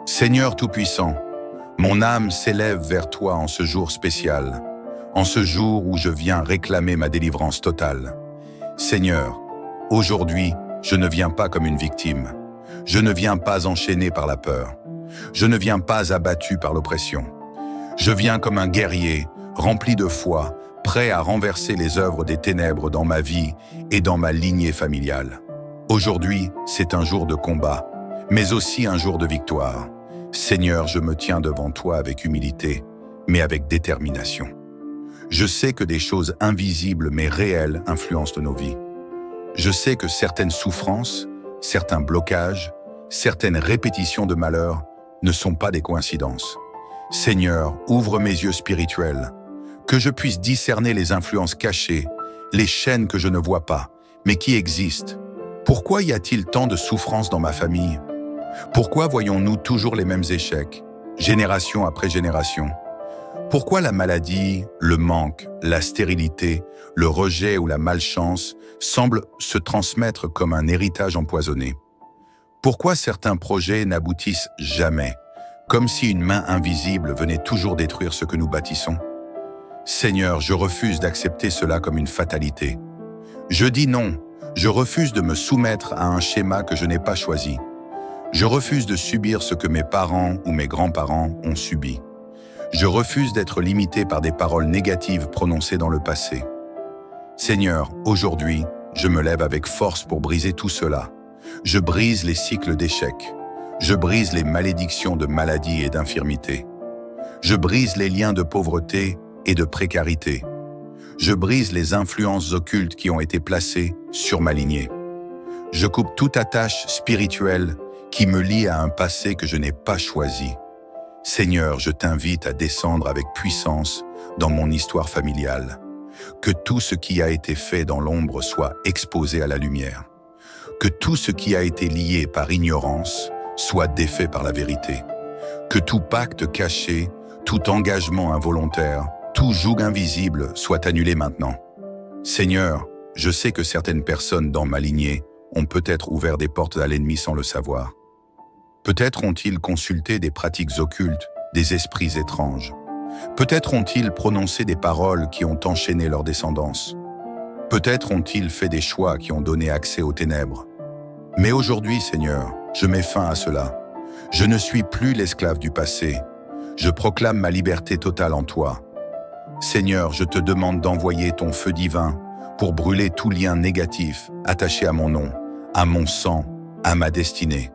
Seigneur Tout-Puissant, mon âme s'élève vers toi en ce jour spécial, en ce jour où je viens réclamer ma délivrance totale. Seigneur, aujourd'hui, je ne viens pas comme une victime. Je ne viens pas enchaîné par la peur. Je ne viens pas abattu par l'oppression. Je viens comme un guerrier, rempli de foi, prêt à renverser les œuvres des ténèbres dans ma vie et dans ma lignée familiale. Aujourd'hui, c'est un jour de combat, mais aussi un jour de victoire. Seigneur, je me tiens devant toi avec humilité, mais avec détermination. Je sais que des choses invisibles mais réelles influencent nos vies. Je sais que certaines souffrances, certains blocages, certaines répétitions de malheur ne sont pas des coïncidences. Seigneur, ouvre mes yeux spirituels, que je puisse discerner les influences cachées, les chaînes que je ne vois pas, mais qui existent. Pourquoi y a-t-il tant de souffrances dans ma famille? Pourquoi voyons-nous toujours les mêmes échecs, génération après génération? Pourquoi la maladie, le manque, la stérilité, le rejet ou la malchance semblent se transmettre comme un héritage empoisonné? Pourquoi certains projets n'aboutissent jamais, comme si une main invisible venait toujours détruire ce que nous bâtissons? Seigneur, je refuse d'accepter cela comme une fatalité. Je dis non, je refuse de me soumettre à un schéma que je n'ai pas choisi. Je refuse de subir ce que mes parents ou mes grands-parents ont subi. Je refuse d'être limité par des paroles négatives prononcées dans le passé. Seigneur, aujourd'hui, je me lève avec force pour briser tout cela. Je brise les cycles d'échecs. Je brise les malédictions de maladie et d'infirmité. Je brise les liens de pauvreté et de précarité. Je brise les influences occultes qui ont été placées sur ma lignée. Je coupe toute attache spirituelle qui me lie à un passé que je n'ai pas choisi. Seigneur, je t'invite à descendre avec puissance dans mon histoire familiale. Que tout ce qui a été fait dans l'ombre soit exposé à la lumière. Que tout ce qui a été lié par ignorance soit défait par la vérité. Que tout pacte caché, tout engagement involontaire, tout joug invisible soit annulé maintenant. Seigneur, je sais que certaines personnes dans ma lignée ont peut-être ouvert des portes à l'ennemi sans le savoir. Peut-être ont-ils consulté des pratiques occultes, des esprits étranges. Peut-être ont-ils prononcé des paroles qui ont enchaîné leur descendance. Peut-être ont-ils fait des choix qui ont donné accès aux ténèbres. Mais aujourd'hui, Seigneur, je mets fin à cela. Je ne suis plus l'esclave du passé. Je proclame ma liberté totale en toi. Seigneur, je te demande d'envoyer ton feu divin pour brûler tout lien négatif attaché à mon nom, à mon sang, à ma destinée.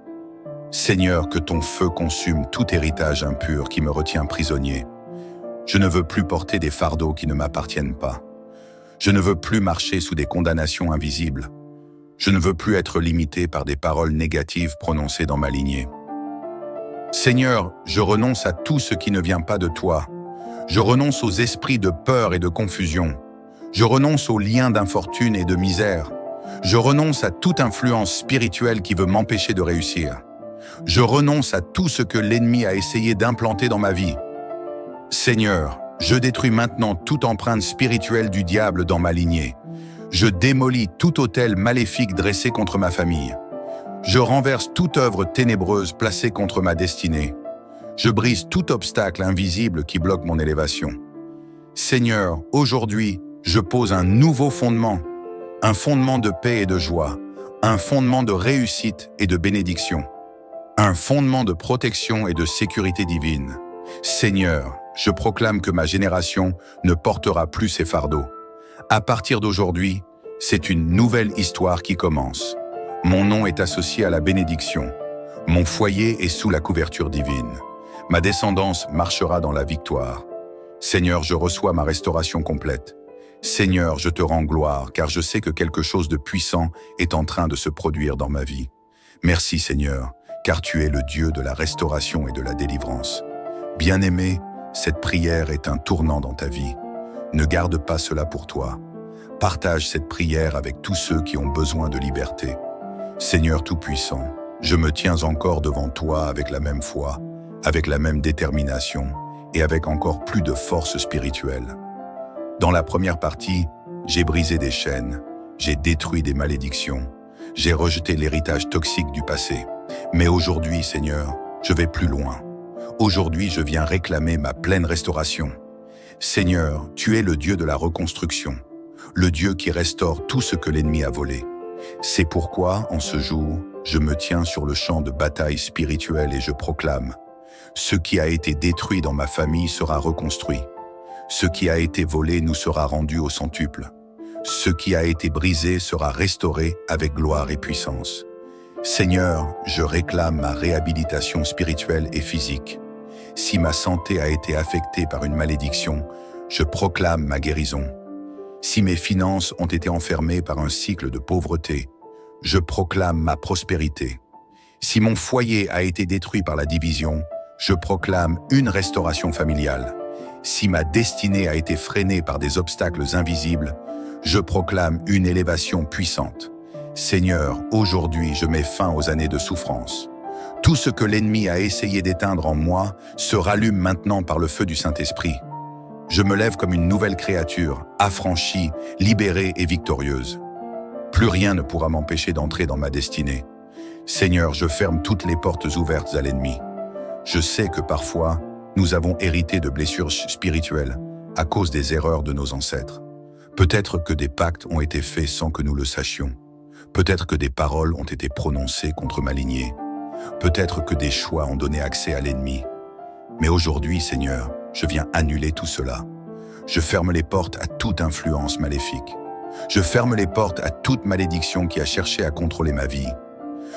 Seigneur, que ton feu consume tout héritage impur qui me retient prisonnier. Je ne veux plus porter des fardeaux qui ne m'appartiennent pas. Je ne veux plus marcher sous des condamnations invisibles. Je ne veux plus être limité par des paroles négatives prononcées dans ma lignée. Seigneur, je renonce à tout ce qui ne vient pas de toi. Je renonce aux esprits de peur et de confusion. Je renonce aux liens d'infortune et de misère. Je renonce à toute influence spirituelle qui veut m'empêcher de réussir. Je renonce à tout ce que l'ennemi a essayé d'implanter dans ma vie. Seigneur, je détruis maintenant toute empreinte spirituelle du diable dans ma lignée. Je démolis tout autel maléfique dressé contre ma famille. Je renverse toute œuvre ténébreuse placée contre ma destinée. Je brise tout obstacle invisible qui bloque mon élévation. Seigneur, aujourd'hui, je pose un nouveau fondement, un fondement de paix et de joie, un fondement de réussite et de bénédiction, un fondement de protection et de sécurité divine. Seigneur, je proclame que ma génération ne portera plus ces fardeaux. À partir d'aujourd'hui, c'est une nouvelle histoire qui commence. Mon nom est associé à la bénédiction. Mon foyer est sous la couverture divine. Ma descendance marchera dans la victoire. Seigneur, je reçois ma restauration complète. Seigneur, je te rends gloire, car je sais que quelque chose de puissant est en train de se produire dans ma vie. Merci Seigneur, car tu es le Dieu de la restauration et de la délivrance. Bien-aimé, cette prière est un tournant dans ta vie. Ne garde pas cela pour toi. Partage cette prière avec tous ceux qui ont besoin de liberté. Seigneur Tout-Puissant, je me tiens encore devant toi avec la même foi, avec la même détermination et avec encore plus de force spirituelle. Dans la première partie, j'ai brisé des chaînes, j'ai détruit des malédictions, j'ai rejeté l'héritage toxique du passé. Mais aujourd'hui, Seigneur, je vais plus loin. Aujourd'hui, je viens réclamer ma pleine restauration. Seigneur, tu es le Dieu de la reconstruction, le Dieu qui restaure tout ce que l'ennemi a volé. C'est pourquoi, en ce jour, je me tiens sur le champ de bataille spirituelle et je proclame: ce qui a été détruit dans ma famille sera reconstruit. Ce qui a été volé nous sera rendu au centuple. Ce qui a été brisé sera restauré avec gloire et puissance. Seigneur, je réclame ma réhabilitation spirituelle et physique. Si ma santé a été affectée par une malédiction, je proclame ma guérison. Si mes finances ont été enfermées par un cycle de pauvreté, je proclame ma prospérité. Si mon foyer a été détruit par la division, je proclame une restauration familiale. Si ma destinée a été freinée par des obstacles invisibles, je proclame une élévation puissante. Seigneur, aujourd'hui je mets fin aux années de souffrance. Tout ce que l'ennemi a essayé d'éteindre en moi se rallume maintenant par le feu du Saint-Esprit. Je me lève comme une nouvelle créature, affranchie, libérée et victorieuse. Plus rien ne pourra m'empêcher d'entrer dans ma destinée. Seigneur, je ferme toutes les portes ouvertes à l'ennemi. Je sais que parfois, nous avons hérité de blessures spirituelles à cause des erreurs de nos ancêtres. Peut-être que des pactes ont été faits sans que nous le sachions. Peut-être que des paroles ont été prononcées contre ma lignée. Peut-être que des choix ont donné accès à l'ennemi. Mais aujourd'hui, Seigneur, je viens annuler tout cela. Je ferme les portes à toute influence maléfique. Je ferme les portes à toute malédiction qui a cherché à contrôler ma vie.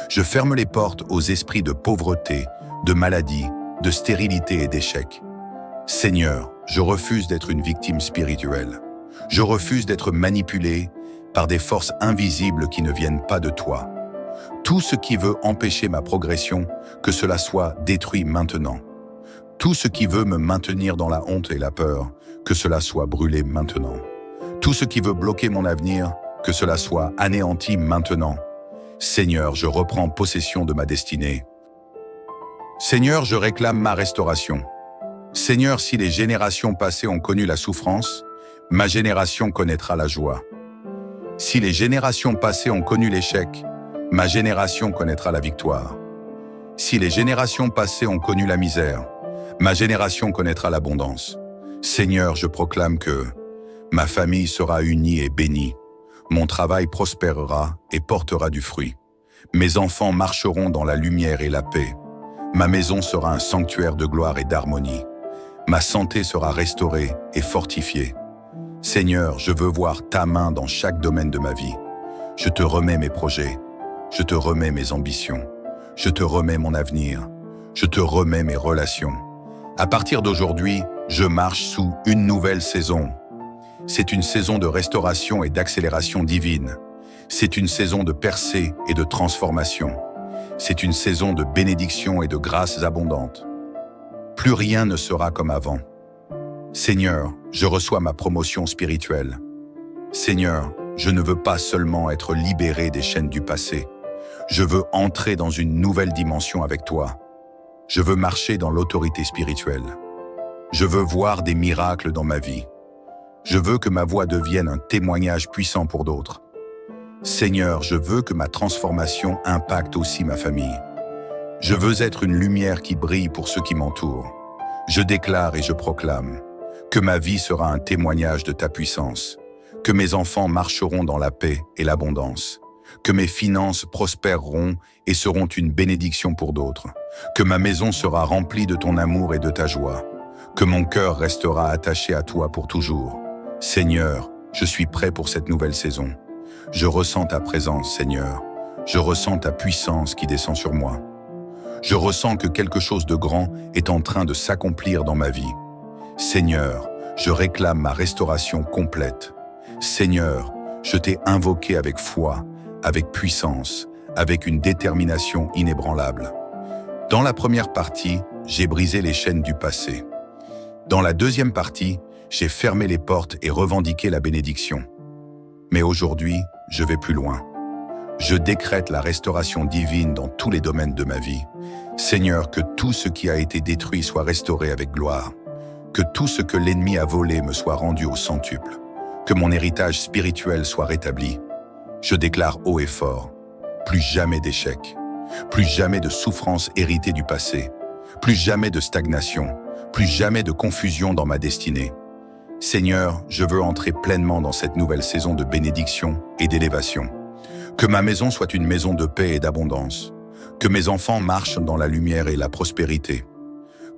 Je ferme les portes aux esprits de pauvreté, de maladie, de stérilité et d'échec. Seigneur, je refuse d'être une victime spirituelle. Je refuse d'être manipulé par des forces invisibles qui ne viennent pas de toi. Tout ce qui veut empêcher ma progression, que cela soit détruit maintenant. Tout ce qui veut me maintenir dans la honte et la peur, que cela soit brûlé maintenant. Tout ce qui veut bloquer mon avenir, que cela soit anéanti maintenant. Seigneur, je reprends possession de ma destinée. Seigneur, je réclame ma restauration. Seigneur, si les générations passées ont connu la souffrance, ma génération connaîtra la joie. Si les générations passées ont connu l'échec, ma génération connaîtra la victoire. Si les générations passées ont connu la misère, ma génération connaîtra l'abondance. Seigneur, je proclame que ma famille sera unie et bénie. Mon travail prospérera et portera du fruit. Mes enfants marcheront dans la lumière et la paix. Ma maison sera un sanctuaire de gloire et d'harmonie. Ma santé sera restaurée et fortifiée. Seigneur, je veux voir ta main dans chaque domaine de ma vie. Je te remets mes projets. Je te remets mes ambitions. Je te remets mon avenir. Je te remets mes relations. À partir d'aujourd'hui, je marche sous une nouvelle saison. C'est une saison de restauration et d'accélération divine. C'est une saison de percée et de transformation. C'est une saison de bénédiction et de grâces abondantes. Plus rien ne sera comme avant. Seigneur, je reçois ma promotion spirituelle. Seigneur, je ne veux pas seulement être libéré des chaînes du passé. Je veux entrer dans une nouvelle dimension avec toi. Je veux marcher dans l'autorité spirituelle. Je veux voir des miracles dans ma vie. Je veux que ma voix devienne un témoignage puissant pour d'autres. Seigneur, je veux que ma transformation impacte aussi ma famille. Je veux être une lumière qui brille pour ceux qui m'entourent. Je déclare et je proclame que ma vie sera un témoignage de ta puissance, que mes enfants marcheront dans la paix et l'abondance, que mes finances prospéreront et seront une bénédiction pour d'autres, que ma maison sera remplie de ton amour et de ta joie, que mon cœur restera attaché à toi pour toujours. Seigneur, je suis prêt pour cette nouvelle saison. Je ressens ta présence, Seigneur. Je ressens ta puissance qui descend sur moi. Je ressens que quelque chose de grand est en train de s'accomplir dans ma vie. Seigneur, je réclame ma restauration complète. Seigneur, je t'ai invoqué avec foi, avec puissance, avec une détermination inébranlable. Dans la première partie, j'ai brisé les chaînes du passé. Dans la deuxième partie, j'ai fermé les portes et revendiqué la bénédiction. Mais aujourd'hui, je vais plus loin. Je décrète la restauration divine dans tous les domaines de ma vie. Seigneur, que tout ce qui a été détruit soit restauré avec gloire. Que tout ce que l'ennemi a volé me soit rendu au centuple. Que mon héritage spirituel soit rétabli. Je déclare haut et fort, plus jamais d'échec. Plus jamais de souffrance héritée du passé. Plus jamais de stagnation. Plus jamais de confusion dans ma destinée. Seigneur, je veux entrer pleinement dans cette nouvelle saison de bénédiction et d'élévation. Que ma maison soit une maison de paix et d'abondance. Que mes enfants marchent dans la lumière et la prospérité.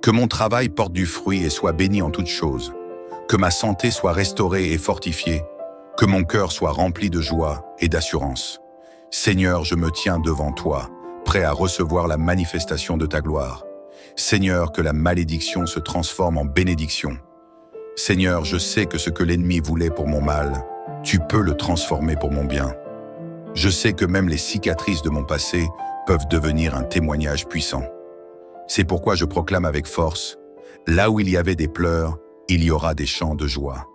Que mon travail porte du fruit et soit béni en toutes choses. Que ma santé soit restaurée et fortifiée. Que mon cœur soit rempli de joie et d'assurance. Seigneur, je me tiens devant toi, prêt à recevoir la manifestation de ta gloire. Seigneur, que la malédiction se transforme en bénédiction. Seigneur, je sais que ce que l'ennemi voulait pour mon mal, tu peux le transformer pour mon bien. Je sais que même les cicatrices de mon passé peuvent devenir un témoignage puissant. C'est pourquoi je proclame avec force, là où il y avait des pleurs, il y aura des chants de joie.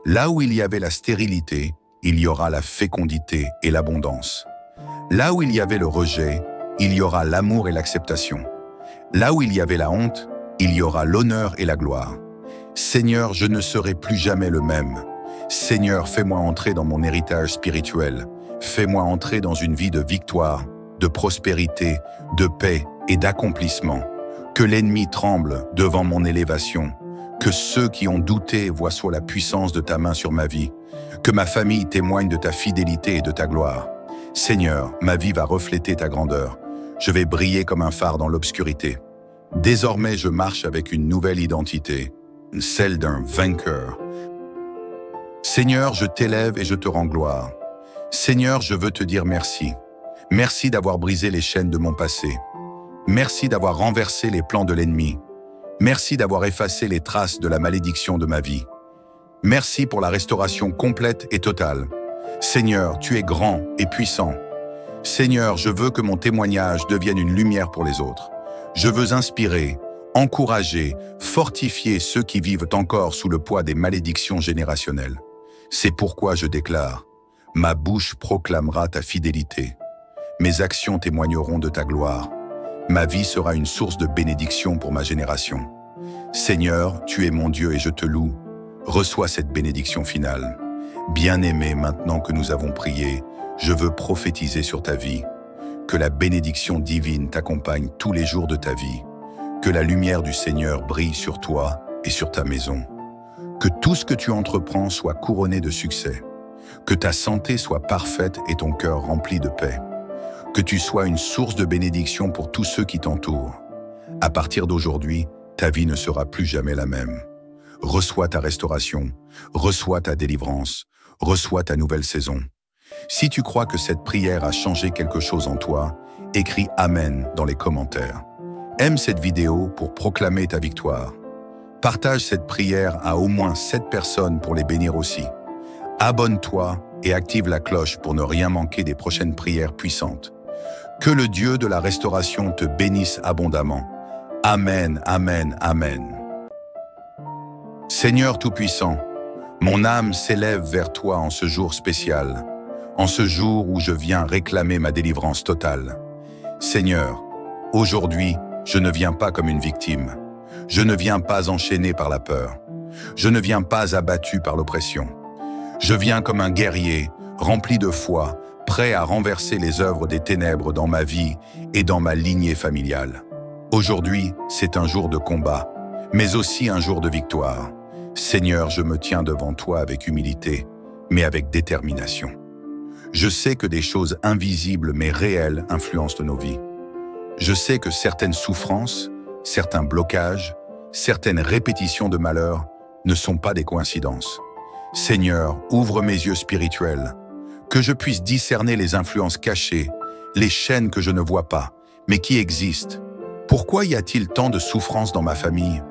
Là où il y avait la stérilité, il y aura la fécondité et l'abondance. Là où il y avait le rejet, il y aura l'amour et l'acceptation. Là où il y avait la honte, il y aura l'honneur et la gloire. Seigneur, je ne serai plus jamais le même. Seigneur, fais-moi entrer dans mon héritage spirituel. Fais-moi entrer dans une vie de victoire, de prospérité, de paix et d'accomplissement. Que l'ennemi tremble devant mon élévation. Que ceux qui ont douté voient soit la puissance de ta main sur ma vie. Que ma famille témoigne de ta fidélité et de ta gloire. Seigneur, ma vie va refléter ta grandeur. Je vais briller comme un phare dans l'obscurité. Désormais, je marche avec une nouvelle identité, celle d'un vainqueur. Seigneur, je t'élève et je te rends gloire. Seigneur, je veux te dire merci. Merci d'avoir brisé les chaînes de mon passé. Merci d'avoir renversé les plans de l'ennemi. Merci d'avoir effacé les traces de la malédiction de ma vie. Merci pour la restauration complète et totale. Seigneur, tu es grand et puissant. Seigneur, je veux que mon témoignage devienne une lumière pour les autres. Je veux inspirer, encourager, fortifier ceux qui vivent encore sous le poids des malédictions générationnelles. C'est pourquoi je déclare, ma bouche proclamera ta fidélité. Mes actions témoigneront de ta gloire. Ma vie sera une source de bénédiction pour ma génération. Seigneur, tu es mon Dieu et je te loue. Reçois cette bénédiction finale. Bien-aimé, maintenant que nous avons prié, je veux prophétiser sur ta vie. Que la bénédiction divine t'accompagne tous les jours de ta vie. Que la lumière du Seigneur brille sur toi et sur ta maison. Que tout ce que tu entreprends soit couronné de succès. Que ta santé soit parfaite et ton cœur rempli de paix. Que tu sois une source de bénédiction pour tous ceux qui t'entourent. À partir d'aujourd'hui, ta vie ne sera plus jamais la même. Reçois ta restauration, reçois ta délivrance, reçois ta nouvelle saison. Si tu crois que cette prière a changé quelque chose en toi, écris « Amen » dans les commentaires. Aime cette vidéo pour proclamer ta victoire. Partage cette prière à au moins 7 personnes pour les bénir aussi. Abonne-toi et active la cloche pour ne rien manquer des prochaines prières puissantes. Que le Dieu de la restauration te bénisse abondamment. Amen, amen, amen. Seigneur Tout-Puissant, mon âme s'élève vers toi en ce jour spécial, en ce jour où je viens réclamer ma délivrance totale. Seigneur, aujourd'hui, je ne viens pas comme une victime. Je ne viens pas enchaîné par la peur. Je ne viens pas abattu par l'oppression. Je viens comme un guerrier, rempli de foi, prêt à renverser les œuvres des ténèbres dans ma vie et dans ma lignée familiale. Aujourd'hui, c'est un jour de combat, mais aussi un jour de victoire. Seigneur, je me tiens devant toi avec humilité, mais avec détermination. Je sais que des choses invisibles mais réelles influencent nos vies. Je sais que certaines souffrances, certains blocages, certaines répétitions de malheur ne sont pas des coïncidences. Seigneur, ouvre mes yeux spirituels, que je puisse discerner les influences cachées, les chaînes que je ne vois pas, mais qui existent. Pourquoi y a-t-il tant de souffrances dans ma famille?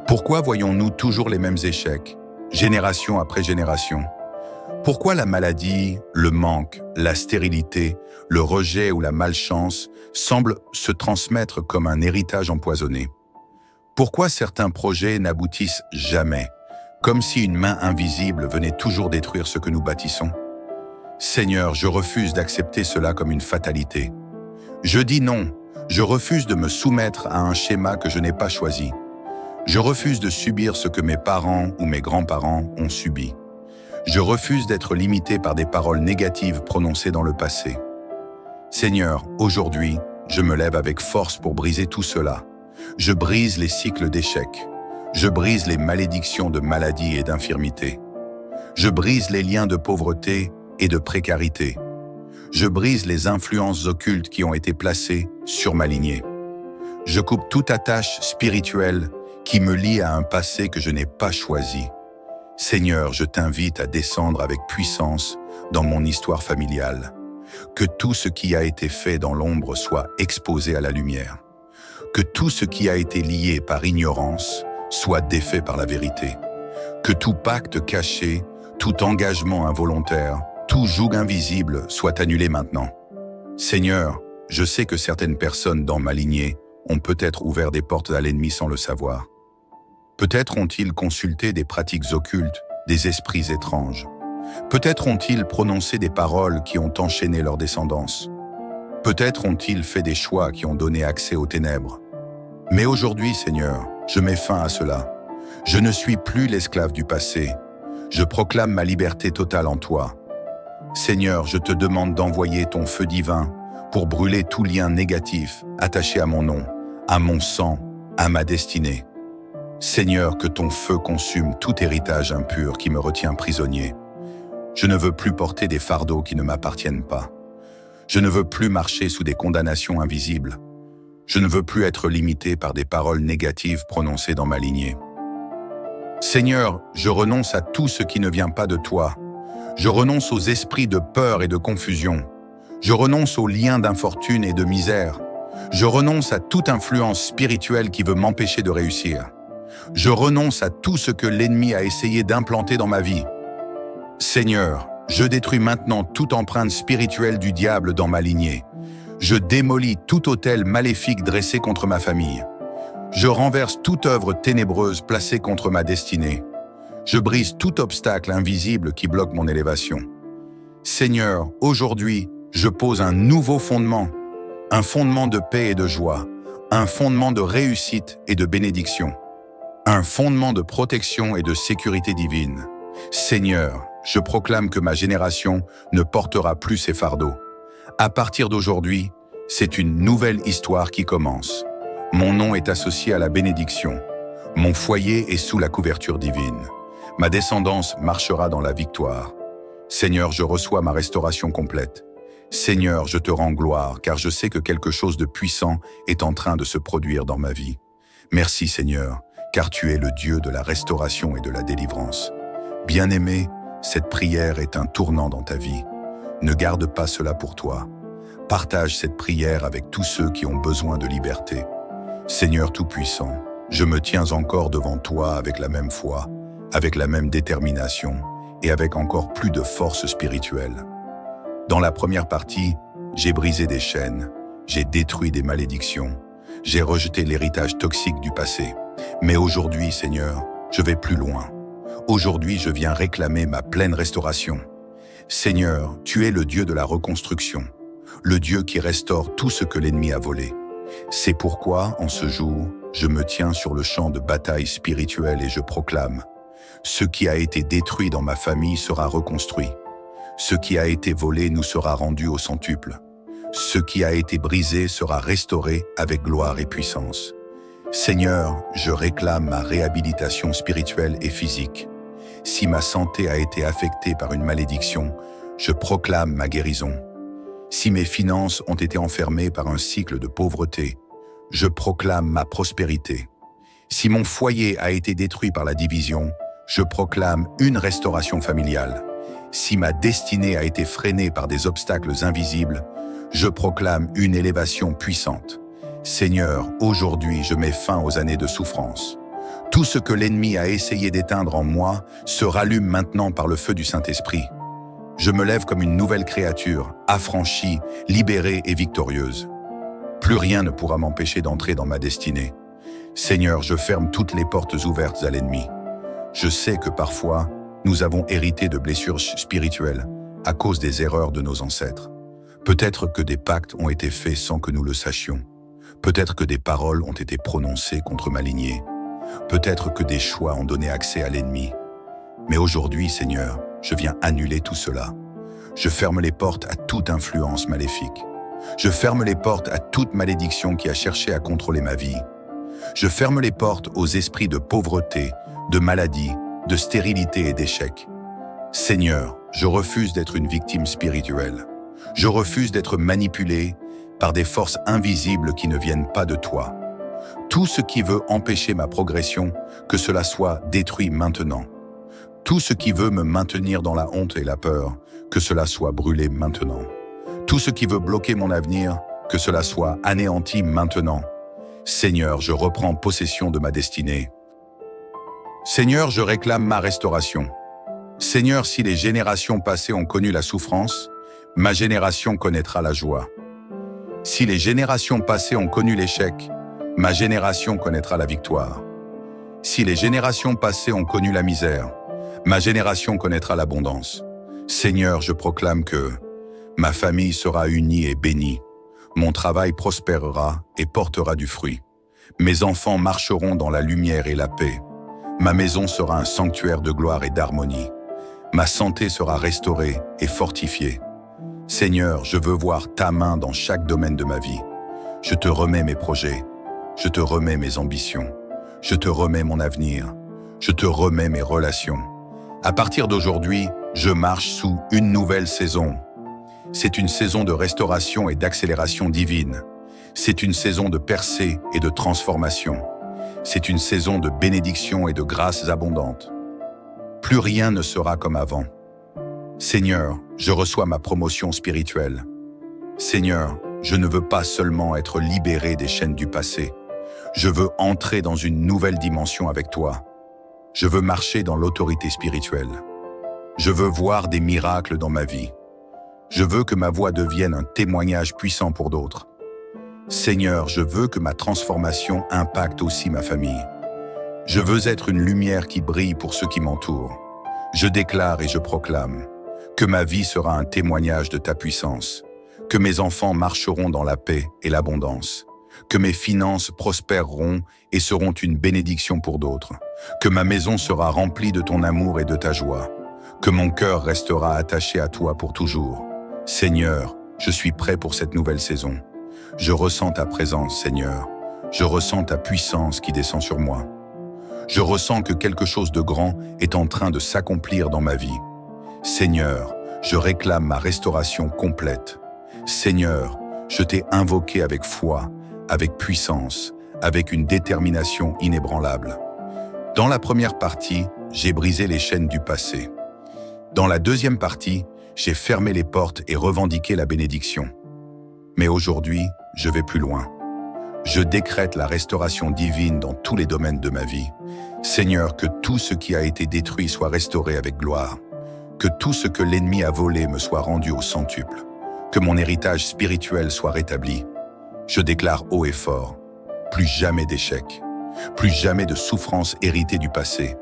Pourquoi voyons-nous toujours les mêmes échecs, génération après génération? Pourquoi la maladie, le manque, la stérilité, le rejet ou la malchance semblent se transmettre comme un héritage empoisonné? Pourquoi certains projets n'aboutissent jamais, comme si une main invisible venait toujours détruire ce que nous bâtissons? Seigneur, je refuse d'accepter cela comme une fatalité. Je dis non, je refuse de me soumettre à un schéma que je n'ai pas choisi. Je refuse de subir ce que mes parents ou mes grands-parents ont subi. Je refuse d'être limité par des paroles négatives prononcées dans le passé. Seigneur, aujourd'hui, je me lève avec force pour briser tout cela. Je brise les cycles d'échecs. Je brise les malédictions de maladie et d'infirmité. Je brise les liens de pauvreté et de précarité. Je brise les influences occultes qui ont été placées sur ma lignée. Je coupe toute attache spirituelle qui me lie à un passé que je n'ai pas choisi. Seigneur, je t'invite à descendre avec puissance dans mon histoire familiale. Que tout ce qui a été fait dans l'ombre soit exposé à la lumière. Que tout ce qui a été lié par ignorance soit défait par la vérité. Que tout pacte caché, tout engagement involontaire, tout joug invisible soit annulé maintenant. Seigneur, je sais que certaines personnes dans ma lignée ont peut-être ouvert des portes à l'ennemi sans le savoir. Peut-être ont-ils consulté des pratiques occultes, des esprits étranges. Peut-être ont-ils prononcé des paroles qui ont enchaîné leur descendance. Peut-être ont-ils fait des choix qui ont donné accès aux ténèbres. Mais aujourd'hui, Seigneur, je mets fin à cela. Je ne suis plus l'esclave du passé. Je proclame ma liberté totale en toi. Seigneur, je te demande d'envoyer ton feu divin pour brûler tout lien négatif attaché à mon nom, à mon sang, à ma destinée. Seigneur, que ton feu consume tout héritage impur qui me retient prisonnier. Je ne veux plus porter des fardeaux qui ne m'appartiennent pas. Je ne veux plus marcher sous des condamnations invisibles. Je ne veux plus être limité par des paroles négatives prononcées dans ma lignée. Seigneur, je renonce à tout ce qui ne vient pas de toi. Je renonce aux esprits de peur et de confusion. Je renonce aux liens d'infortune et de misère. Je renonce à toute influence spirituelle qui veut m'empêcher de réussir. Je renonce à tout ce que l'ennemi a essayé d'implanter dans ma vie. Seigneur, je détruis maintenant toute empreinte spirituelle du diable dans ma lignée. Je démolis tout autel maléfique dressé contre ma famille. Je renverse toute œuvre ténébreuse placée contre ma destinée. Je brise tout obstacle invisible qui bloque mon élévation. Seigneur, aujourd'hui, je pose un nouveau fondement, un fondement de paix et de joie, un fondement de réussite et de bénédiction, un fondement de protection et de sécurité divine. Seigneur, je proclame que ma génération ne portera plus ces fardeaux. À partir d'aujourd'hui, c'est une nouvelle histoire qui commence. Mon nom est associé à la bénédiction. Mon foyer est sous la couverture divine. Ma descendance marchera dans la victoire. Seigneur, je reçois ma restauration complète. Seigneur, je te rends gloire, car je sais que quelque chose de puissant est en train de se produire dans ma vie. Merci Seigneur, car tu es le Dieu de la restauration et de la délivrance. Bien-aimé, cette prière est un tournant dans ta vie. Ne garde pas cela pour toi. Partage cette prière avec tous ceux qui ont besoin de liberté. Seigneur Tout-Puissant, je me tiens encore devant toi avec la même foi, avec la même détermination et avec encore plus de force spirituelle. Dans la première partie, j'ai brisé des chaînes, j'ai détruit des malédictions, j'ai rejeté l'héritage toxique du passé. Mais aujourd'hui, Seigneur, je vais plus loin. Aujourd'hui, je viens réclamer ma pleine restauration. Seigneur, tu es le Dieu de la reconstruction, le Dieu qui restaure tout ce que l'ennemi a volé. C'est pourquoi, en ce jour, je me tiens sur le champ de bataille spirituelle et je proclame: ce qui a été détruit dans ma famille sera reconstruit. Ce qui a été volé nous sera rendu au centuple. Ce qui a été brisé sera restauré avec gloire et puissance. Seigneur, je réclame ma réhabilitation spirituelle et physique. Si ma santé a été affectée par une malédiction, je proclame ma guérison. Si mes finances ont été enfermées par un cycle de pauvreté, je proclame ma prospérité. Si mon foyer a été détruit par la division, je proclame une restauration familiale. Si ma destinée a été freinée par des obstacles invisibles, je proclame une élévation puissante. Seigneur, aujourd'hui, je mets fin aux années de souffrance. Tout ce que l'ennemi a essayé d'éteindre en moi se rallume maintenant par le feu du Saint-Esprit. Je me lève comme une nouvelle créature, affranchie, libérée et victorieuse. Plus rien ne pourra m'empêcher d'entrer dans ma destinée. Seigneur, je ferme toutes les portes ouvertes à l'ennemi. Je sais que parfois, nous avons hérité de blessures spirituelles à cause des erreurs de nos ancêtres. Peut-être que des pactes ont été faits sans que nous le sachions. Peut-être que des paroles ont été prononcées contre ma lignée. Peut-être que des choix ont donné accès à l'ennemi. Mais aujourd'hui, Seigneur, je viens annuler tout cela. Je ferme les portes à toute influence maléfique. Je ferme les portes à toute malédiction qui a cherché à contrôler ma vie. Je ferme les portes aux esprits de pauvreté, de maladie, de stérilité et d'échec. Seigneur, je refuse d'être une victime spirituelle. Je refuse d'être manipulé par des forces invisibles qui ne viennent pas de toi. Tout ce qui veut empêcher ma progression, que cela soit détruit maintenant. Tout ce qui veut me maintenir dans la honte et la peur, que cela soit brûlé maintenant. Tout ce qui veut bloquer mon avenir, que cela soit anéanti maintenant. Seigneur, je reprends possession de ma destinée. Seigneur, je réclame ma restauration. Seigneur, si les générations passées ont connu la souffrance, ma génération connaîtra la joie. Si les générations passées ont connu l'échec, ma génération connaîtra la victoire. Si les générations passées ont connu la misère, ma génération connaîtra l'abondance. Seigneur, je proclame que ma famille sera unie et bénie. Mon travail prospérera et portera du fruit. Mes enfants marcheront dans la lumière et la paix. Ma maison sera un sanctuaire de gloire et d'harmonie. Ma santé sera restaurée et fortifiée. Seigneur, je veux voir ta main dans chaque domaine de ma vie. Je te remets mes projets. Je te remets mes ambitions. Je te remets mon avenir. Je te remets mes relations. À partir d'aujourd'hui, je marche sous une nouvelle saison. C'est une saison de restauration et d'accélération divine. C'est une saison de percée et de transformation. C'est une saison de bénédiction et de grâces abondantes. Plus rien ne sera comme avant. Seigneur, je reçois ma promotion spirituelle. Seigneur, je ne veux pas seulement être libéré des chaînes du passé. Je veux entrer dans une nouvelle dimension avec toi. Je veux marcher dans l'autorité spirituelle. Je veux voir des miracles dans ma vie. Je veux que ma voix devienne un témoignage puissant pour d'autres. Seigneur, je veux que ma transformation impacte aussi ma famille. Je veux être une lumière qui brille pour ceux qui m'entourent. Je déclare et je proclame que ma vie sera un témoignage de ta puissance, que mes enfants marcheront dans la paix et l'abondance, que mes finances prospéreront et seront une bénédiction pour d'autres, que ma maison sera remplie de ton amour et de ta joie, que mon cœur restera attaché à toi pour toujours. Seigneur, je suis prêt pour cette nouvelle saison. Je ressens ta présence, Seigneur. Je ressens ta puissance qui descend sur moi. Je ressens que quelque chose de grand est en train de s'accomplir dans ma vie. Seigneur, je réclame ma restauration complète. Seigneur, je t'ai invoqué avec foi, avec puissance, avec une détermination inébranlable. Dans la première partie, j'ai brisé les chaînes du passé. Dans la deuxième partie, j'ai fermé les portes et revendiqué la bénédiction. Mais aujourd'hui, je vais plus loin. Je décrète la restauration divine dans tous les domaines de ma vie. Seigneur, que tout ce qui a été détruit soit restauré avec gloire. Que tout ce que l'ennemi a volé me soit rendu au centuple. Que mon héritage spirituel soit rétabli. Je déclare haut et fort, plus jamais d'échec, plus jamais de souffrance héritée du passé,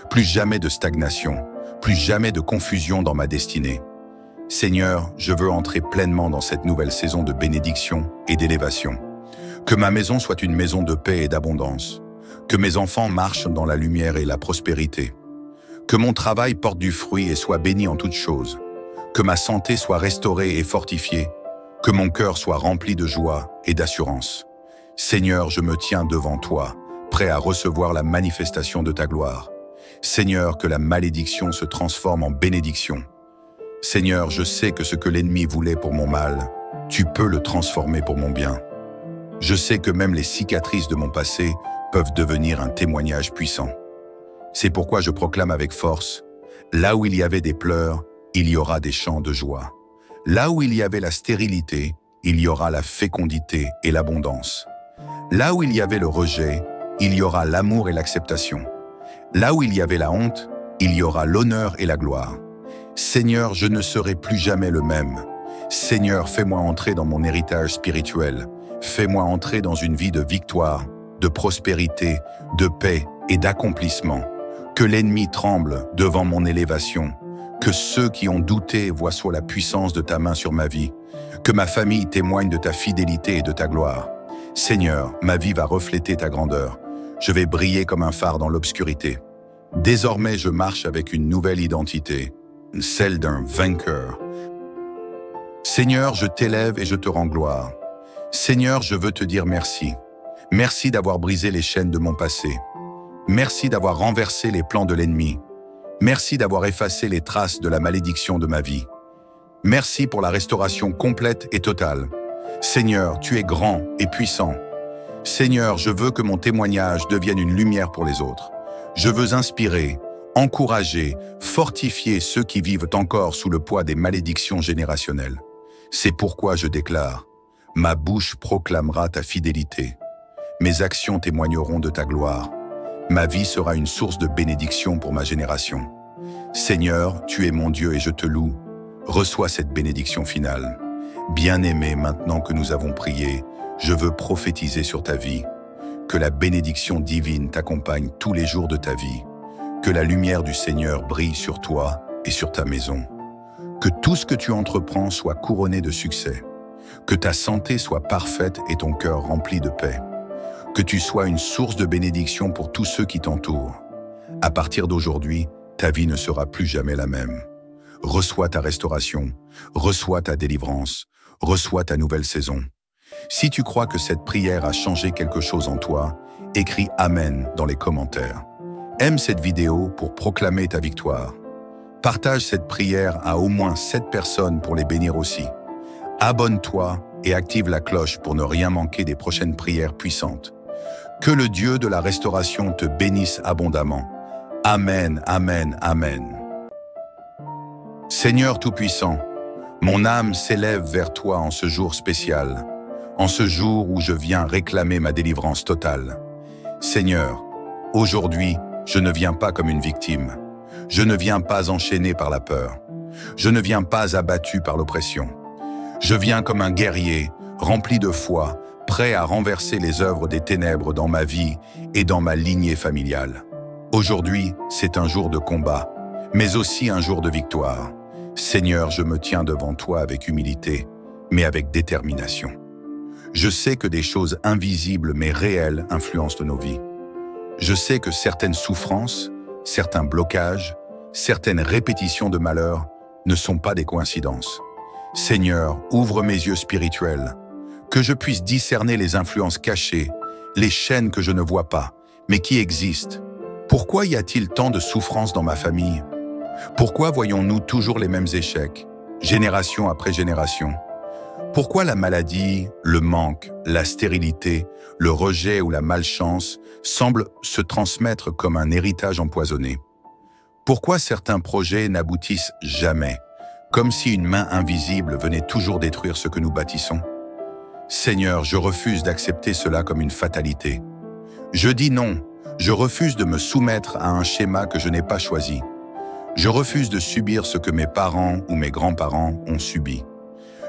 plus jamais de stagnation, plus jamais de confusion dans ma destinée. Seigneur, je veux entrer pleinement dans cette nouvelle saison de bénédiction et d'élévation. Que ma maison soit une maison de paix et d'abondance. Que mes enfants marchent dans la lumière et la prospérité. Que mon travail porte du fruit et soit béni en toutes choses. Que ma santé soit restaurée et fortifiée. Que mon cœur soit rempli de joie et d'assurance. Seigneur, je me tiens devant toi, prêt à recevoir la manifestation de ta gloire. Seigneur, que la malédiction se transforme en bénédiction. Seigneur, je sais que ce que l'ennemi voulait pour mon mal, tu peux le transformer pour mon bien. Je sais que même les cicatrices de mon passé peuvent devenir un témoignage puissant. C'est pourquoi je proclame avec force, là où il y avait des pleurs, il y aura des chants de joie. Là où il y avait la stérilité, il y aura la fécondité et l'abondance. Là où il y avait le rejet, il y aura l'amour et l'acceptation. Là où il y avait la honte, il y aura l'honneur et la gloire. Seigneur, je ne serai plus jamais le même. Seigneur, fais-moi entrer dans mon héritage spirituel. Fais-moi entrer dans une vie de victoire, de prospérité, de paix et d'accomplissement. Que l'ennemi tremble devant mon élévation. Que ceux qui ont douté voient soit la puissance de ta main sur ma vie. Que ma famille témoigne de ta fidélité et de ta gloire. Seigneur, ma vie va refléter ta grandeur. Je vais briller comme un phare dans l'obscurité. Désormais, je marche avec une nouvelle identité, celle d'un vainqueur. Seigneur, je t'élève et je te rends gloire. Seigneur, je veux te dire merci. Merci d'avoir brisé les chaînes de mon passé. Merci d'avoir renversé les plans de l'ennemi. Merci d'avoir effacé les traces de la malédiction de ma vie. Merci pour la restauration complète et totale. Seigneur, tu es grand et puissant. Seigneur, je veux que mon témoignage devienne une lumière pour les autres. Je veux inspirer, encourager, fortifier ceux qui vivent encore sous le poids des malédictions générationnelles. C'est pourquoi je déclare, ma bouche proclamera ta fidélité. Mes actions témoigneront de ta gloire. Ma vie sera une source de bénédiction pour ma génération. Seigneur, tu es mon Dieu et je te loue. Reçois cette bénédiction finale. Bien-aimé, maintenant que nous avons prié, je veux prophétiser sur ta vie. Que la bénédiction divine t'accompagne tous les jours de ta vie. Que la lumière du Seigneur brille sur toi et sur ta maison. Que tout ce que tu entreprends soit couronné de succès. Que ta santé soit parfaite et ton cœur rempli de paix. Que tu sois une source de bénédiction pour tous ceux qui t'entourent. À partir d'aujourd'hui, ta vie ne sera plus jamais la même. Reçois ta restauration, reçois ta délivrance, reçois ta nouvelle saison. Si tu crois que cette prière a changé quelque chose en toi, écris « Amen » dans les commentaires. Aime cette vidéo pour proclamer ta victoire. Partage cette prière à au moins 7 personnes pour les bénir aussi. Abonne-toi et active la cloche pour ne rien manquer des prochaines prières puissantes. Que le Dieu de la restauration te bénisse abondamment. Amen, amen, amen. Seigneur Tout-Puissant, mon âme s'élève vers toi en ce jour spécial, en ce jour où je viens réclamer ma délivrance totale. Seigneur, aujourd'hui, je ne viens pas comme une victime. Je ne viens pas enchaîné par la peur. Je ne viens pas abattu par l'oppression. Je viens comme un guerrier, rempli de foi, prêt à renverser les œuvres des ténèbres dans ma vie et dans ma lignée familiale. Aujourd'hui, c'est un jour de combat, mais aussi un jour de victoire. Seigneur, je me tiens devant toi avec humilité, mais avec détermination. Je sais que des choses invisibles mais réelles influencent nos vies. Je sais que certaines souffrances, certains blocages, certaines répétitions de malheur ne sont pas des coïncidences. Seigneur, ouvre mes yeux spirituels, que je puisse discerner les influences cachées, les chaînes que je ne vois pas, mais qui existent. Pourquoi y a-t-il tant de souffrances dans ma famille? Pourquoi voyons-nous toujours les mêmes échecs, génération après génération? Pourquoi la maladie, le manque, la stérilité, le rejet ou la malchance semblent se transmettre comme un héritage empoisonné? Pourquoi certains projets n'aboutissent jamais, comme si une main invisible venait toujours détruire ce que nous bâtissons? Seigneur, je refuse d'accepter cela comme une fatalité. Je dis non, je refuse de me soumettre à un schéma que je n'ai pas choisi. Je refuse de subir ce que mes parents ou mes grands-parents ont subi.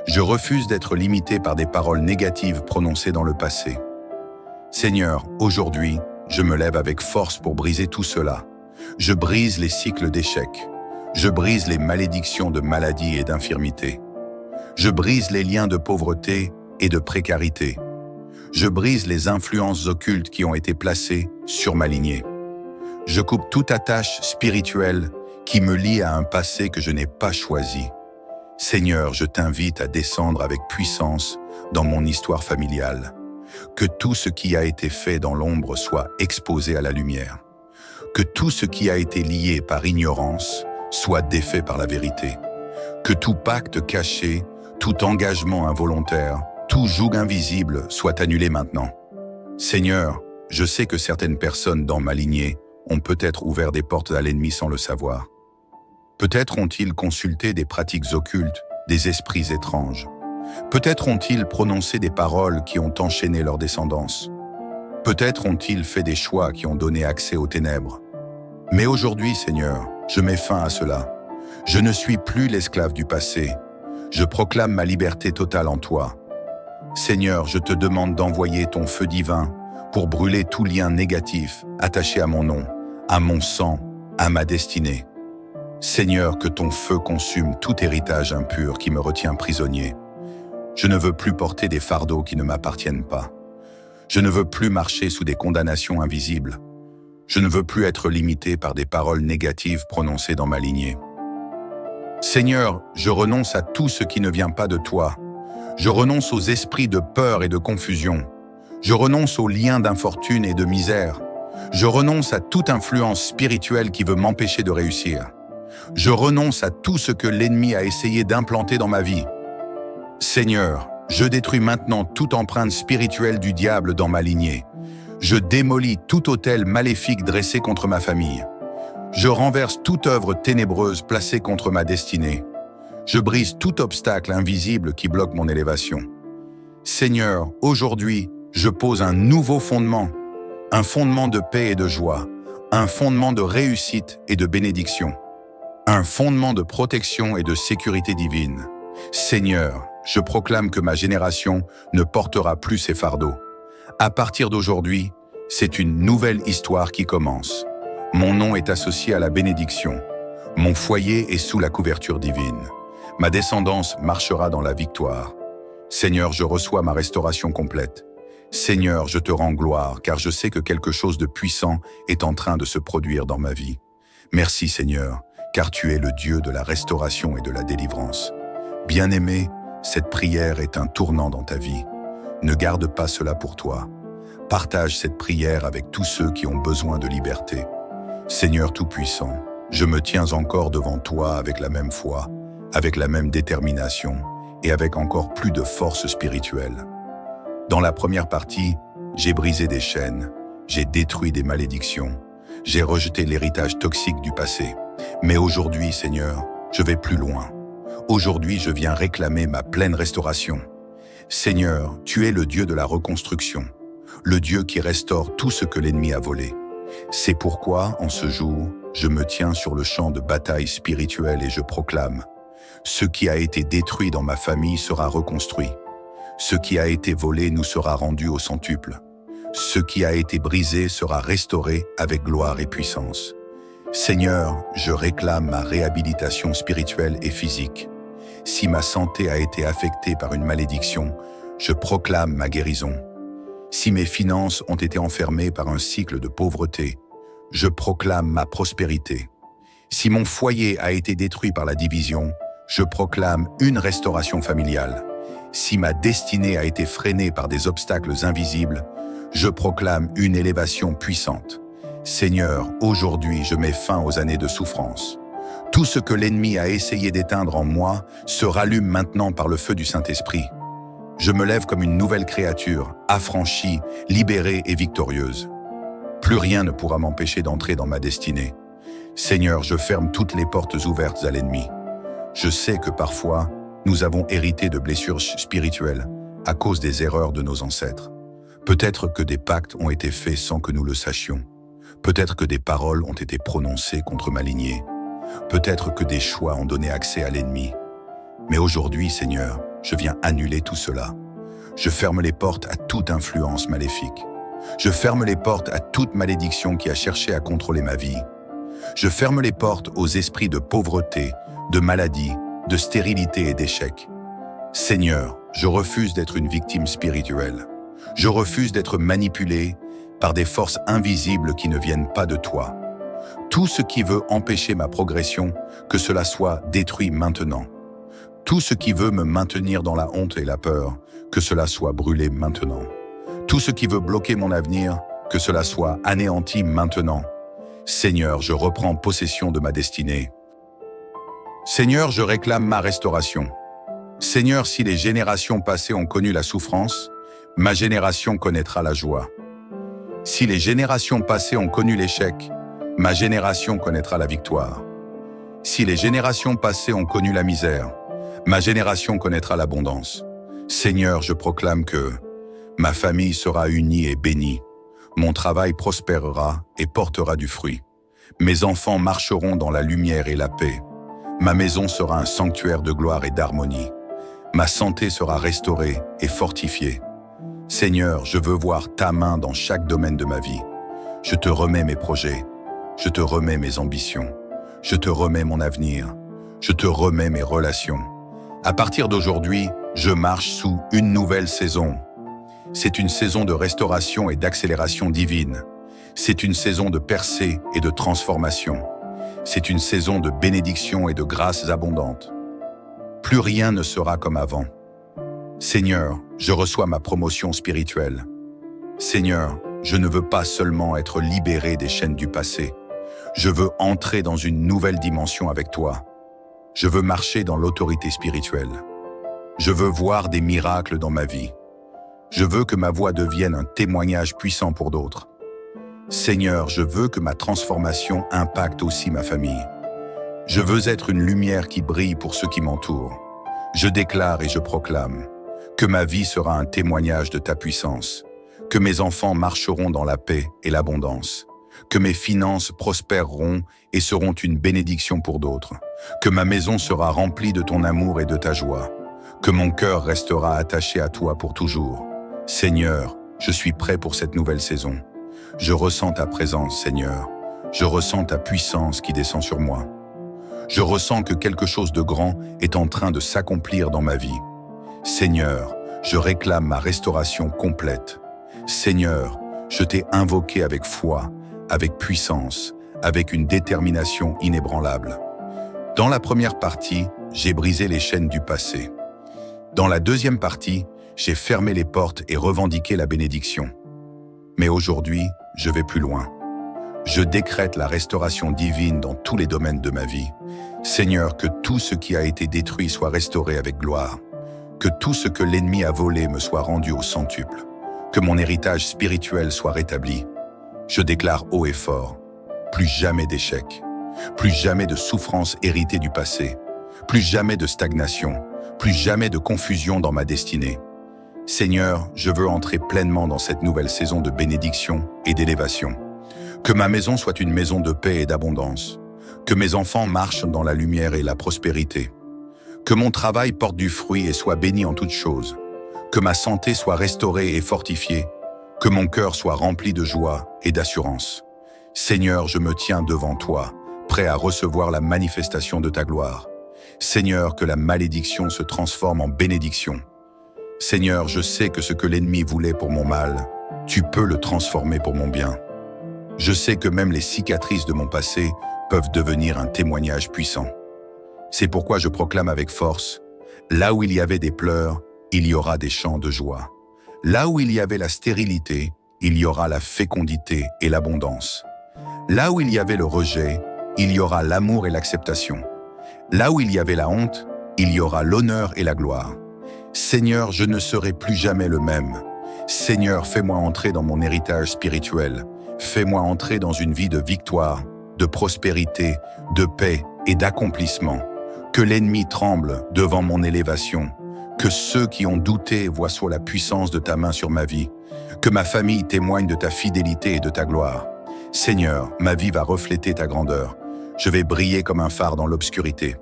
Je refuse d'être limité par des paroles négatives prononcées dans le passé. Seigneur, aujourd'hui, je me lève avec force pour briser tout cela. Je brise les cycles d'échecs. Je brise les malédictions de maladie et d'infirmité. Je brise les liens de pauvreté et de précarité. Je brise les influences occultes qui ont été placées sur ma lignée. Je coupe toute attache spirituelle qui me lie à un passé que je n'ai pas choisi. Seigneur, je t'invite à descendre avec puissance dans mon histoire familiale. Que tout ce qui a été fait dans l'ombre soit exposé à la lumière. Que tout ce qui a été lié par ignorance soit défait par la vérité. Que tout pacte caché, tout engagement involontaire, tout joug invisible soit annulé maintenant. Seigneur, je sais que certaines personnes dans ma lignée ont peut-être ouvert des portes à l'ennemi sans le savoir. Peut-être ont-ils consulté des pratiques occultes, des esprits étranges. Peut-être ont-ils prononcé des paroles qui ont enchaîné leur descendance. Peut-être ont-ils fait des choix qui ont donné accès aux ténèbres. Mais aujourd'hui, Seigneur, je mets fin à cela. Je ne suis plus l'esclave du passé. Je proclame ma liberté totale en toi. Seigneur, je te demande d'envoyer ton feu divin pour brûler tout lien négatif attaché à mon nom, à mon sang, à ma destinée. Seigneur, que ton feu consume tout héritage impur qui me retient prisonnier. Je ne veux plus porter des fardeaux qui ne m'appartiennent pas. Je ne veux plus marcher sous des condamnations invisibles. Je ne veux plus être limité par des paroles négatives prononcées dans ma lignée. Seigneur, je renonce à tout ce qui ne vient pas de toi. Je renonce aux esprits de peur et de confusion. Je renonce aux liens d'infortune et de misère. Je renonce à toute influence spirituelle qui veut m'empêcher de réussir. Je renonce à tout ce que l'ennemi a essayé d'implanter dans ma vie. Seigneur, je détruis maintenant toute empreinte spirituelle du diable dans ma lignée. Je démolis tout autel maléfique dressé contre ma famille. Je renverse toute œuvre ténébreuse placée contre ma destinée. Je brise tout obstacle invisible qui bloque mon élévation. Seigneur, aujourd'hui, je pose un nouveau fondement, un fondement de paix et de joie, un fondement de réussite et de bénédiction, un fondement de protection et de sécurité divine. Seigneur, je proclame que ma génération ne portera plus ces fardeaux. À partir d'aujourd'hui, c'est une nouvelle histoire qui commence. Mon nom est associé à la bénédiction. Mon foyer est sous la couverture divine. Ma descendance marchera dans la victoire. Seigneur, je reçois ma restauration complète. Seigneur, je te rends gloire, car je sais que quelque chose de puissant est en train de se produire dans ma vie. Merci Seigneur, car tu es le Dieu de la restauration et de la délivrance. Bien-aimé, cette prière est un tournant dans ta vie. Ne garde pas cela pour toi. Partage cette prière avec tous ceux qui ont besoin de liberté. Seigneur Tout-Puissant, je me tiens encore devant toi avec la même foi, avec la même détermination et avec encore plus de force spirituelle. Dans la première partie, j'ai brisé des chaînes, j'ai détruit des malédictions, j'ai rejeté l'héritage toxique du passé. Mais aujourd'hui, Seigneur, je vais plus loin. Aujourd'hui, je viens réclamer ma pleine restauration. Seigneur, tu es le Dieu de la reconstruction, le Dieu qui restaure tout ce que l'ennemi a volé. C'est pourquoi, en ce jour, je me tiens sur le champ de bataille spirituelle et je proclame: ce qui a été détruit dans ma famille sera reconstruit. Ce qui a été volé nous sera rendu au centuple. Ce qui a été brisé sera restauré avec gloire et puissance. Seigneur, je réclame ma réhabilitation spirituelle et physique. Si ma santé a été affectée par une malédiction, je proclame ma guérison. Si mes finances ont été enfermées par un cycle de pauvreté, je proclame ma prospérité. Si mon foyer a été détruit par la division, je proclame une restauration familiale. Si ma destinée a été freinée par des obstacles invisibles, je proclame une élévation puissante. Seigneur, aujourd'hui je mets fin aux années de souffrance. Tout ce que l'ennemi a essayé d'éteindre en moi se rallume maintenant par le feu du Saint-Esprit. Je me lève comme une nouvelle créature, affranchie, libérée et victorieuse. Plus rien ne pourra m'empêcher d'entrer dans ma destinée. Seigneur, je ferme toutes les portes ouvertes à l'ennemi. Je sais que parfois, nous avons hérité de blessures spirituelles à cause des erreurs de nos ancêtres. Peut-être que des pactes ont été faits sans que nous le sachions. Peut-être que des paroles ont été prononcées contre ma lignée. Peut-être que des choix ont donné accès à l'ennemi. Mais aujourd'hui, Seigneur, je viens annuler tout cela. Je ferme les portes à toute influence maléfique. Je ferme les portes à toute malédiction qui a cherché à contrôler ma vie. Je ferme les portes aux esprits de pauvreté, de maladie, de stérilité et d'échec. Seigneur, je refuse d'être une victime spirituelle. Je refuse d'être manipulé par des forces invisibles qui ne viennent pas de toi. Tout ce qui veut empêcher ma progression, que cela soit détruit maintenant. Tout ce qui veut me maintenir dans la honte et la peur, que cela soit brûlé maintenant. Tout ce qui veut bloquer mon avenir, que cela soit anéanti maintenant. Seigneur, je reprends possession de ma destinée. Seigneur, je réclame ma restauration. Seigneur, si les générations passées ont connu la souffrance, ma génération connaîtra la joie. Si les générations passées ont connu l'échec, ma génération connaîtra la victoire. Si les générations passées ont connu la misère, ma génération connaîtra l'abondance. Seigneur, je proclame que ma famille sera unie et bénie. Mon travail prospérera et portera du fruit. Mes enfants marcheront dans la lumière et la paix. Ma maison sera un sanctuaire de gloire et d'harmonie. Ma santé sera restaurée et fortifiée. Seigneur, je veux voir ta main dans chaque domaine de ma vie. Je te remets mes projets. Je te remets mes ambitions. Je te remets mon avenir. Je te remets mes relations. À partir d'aujourd'hui, je marche sous une nouvelle saison. C'est une saison de restauration et d'accélération divine. C'est une saison de percée et de transformation. C'est une saison de bénédictions et de grâces abondantes. Plus rien ne sera comme avant. Seigneur, je reçois ma promotion spirituelle. Seigneur, je ne veux pas seulement être libéré des chaînes du passé. Je veux entrer dans une nouvelle dimension avec toi. Je veux marcher dans l'autorité spirituelle. Je veux voir des miracles dans ma vie. Je veux que ma voix devienne un témoignage puissant pour d'autres. Seigneur, je veux que ma transformation impacte aussi ma famille. Je veux être une lumière qui brille pour ceux qui m'entourent. Je déclare et je proclame que ma vie sera un témoignage de ta puissance, que mes enfants marcheront dans la paix et l'abondance, que mes finances prospéreront et seront une bénédiction pour d'autres, que ma maison sera remplie de ton amour et de ta joie, que mon cœur restera attaché à toi pour toujours. Seigneur, je suis prêt pour cette nouvelle saison. Je ressens ta présence, Seigneur. Je ressens ta puissance qui descend sur moi. Je ressens que quelque chose de grand est en train de s'accomplir dans ma vie. Seigneur, je réclame ma restauration complète. Seigneur, je t'ai invoqué avec foi, avec puissance, avec une détermination inébranlable. Dans la première partie, j'ai brisé les chaînes du passé. Dans la deuxième partie, j'ai fermé les portes et revendiqué la bénédiction. Mais aujourd'hui, je vais plus loin. Je décrète la restauration divine dans tous les domaines de ma vie. Seigneur, que tout ce qui a été détruit soit restauré avec gloire. Que tout ce que l'ennemi a volé me soit rendu au centuple. Que mon héritage spirituel soit rétabli. Je déclare haut et fort, plus jamais d'échec, plus jamais de souffrance héritée du passé, plus jamais de stagnation, plus jamais de confusion dans ma destinée. Seigneur, je veux entrer pleinement dans cette nouvelle saison de bénédiction et d'élévation. Que ma maison soit une maison de paix et d'abondance. Que mes enfants marchent dans la lumière et la prospérité. Que mon travail porte du fruit et soit béni en toutes choses. Que ma santé soit restaurée et fortifiée. Que mon cœur soit rempli de joie et d'assurance. Seigneur, je me tiens devant toi, prêt à recevoir la manifestation de ta gloire. Seigneur, que la malédiction se transforme en bénédiction. Seigneur, je sais que ce que l'ennemi voulait pour mon mal, tu peux le transformer pour mon bien. Je sais que même les cicatrices de mon passé peuvent devenir un témoignage puissant. C'est pourquoi je proclame avec force, là où il y avait des pleurs, il y aura des chants de joie. Là où il y avait la stérilité, il y aura la fécondité et l'abondance. Là où il y avait le rejet, il y aura l'amour et l'acceptation. Là où il y avait la honte, il y aura l'honneur et la gloire. Seigneur, je ne serai plus jamais le même. Seigneur, fais-moi entrer dans mon héritage spirituel. Fais-moi entrer dans une vie de victoire, de prospérité, de paix et d'accomplissement. Que l'ennemi tremble devant mon élévation. Que ceux qui ont douté voient soit la puissance de ta main sur ma vie. Que ma famille témoigne de ta fidélité et de ta gloire. Seigneur, ma vie va refléter ta grandeur. Je vais briller comme un phare dans l'obscurité.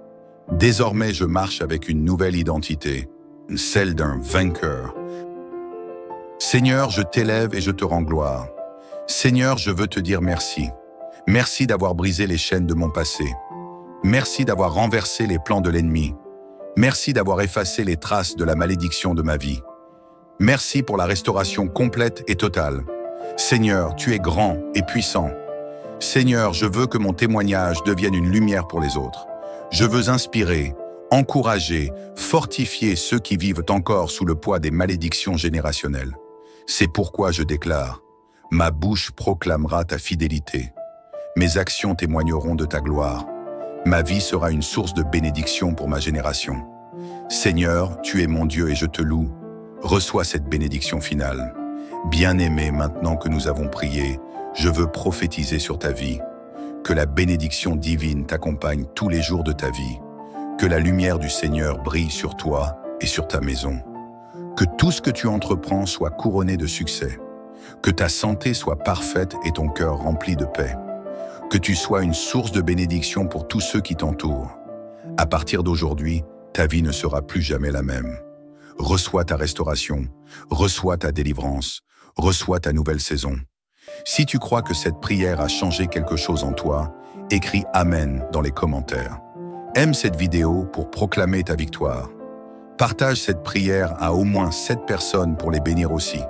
Désormais, je marche avec une nouvelle identité, celle d'un vainqueur. Seigneur, je t'élève et je te rends gloire. Seigneur, je veux te dire merci. Merci d'avoir brisé les chaînes de mon passé. Merci d'avoir renversé les plans de l'ennemi. Merci d'avoir effacé les traces de la malédiction de ma vie. Merci pour la restauration complète et totale. Seigneur, tu es grand et puissant. Seigneur, je veux que mon témoignage devienne une lumière pour les autres. Je veux inspirer, encourager, fortifier ceux qui vivent encore sous le poids des malédictions générationnelles. C'est pourquoi je déclare, ma bouche proclamera ta fidélité. Mes actions témoigneront de ta gloire. Ma vie sera une source de bénédiction pour ma génération. Seigneur, tu es mon Dieu et je te loue. Reçois cette bénédiction finale. Bien-aimé, maintenant que nous avons prié, je veux prophétiser sur ta vie. Que la bénédiction divine t'accompagne tous les jours de ta vie. Que la lumière du Seigneur brille sur toi et sur ta maison. Que tout ce que tu entreprends soit couronné de succès. Que ta santé soit parfaite et ton cœur rempli de paix. Que tu sois une source de bénédiction pour tous ceux qui t'entourent. À partir d'aujourd'hui, ta vie ne sera plus jamais la même. Reçois ta restauration, reçois ta délivrance, reçois ta nouvelle saison. Si tu crois que cette prière a changé quelque chose en toi, écris « Amen » dans les commentaires. Aime cette vidéo pour proclamer ta victoire. Partage cette prière à au moins 7 personnes pour les bénir aussi.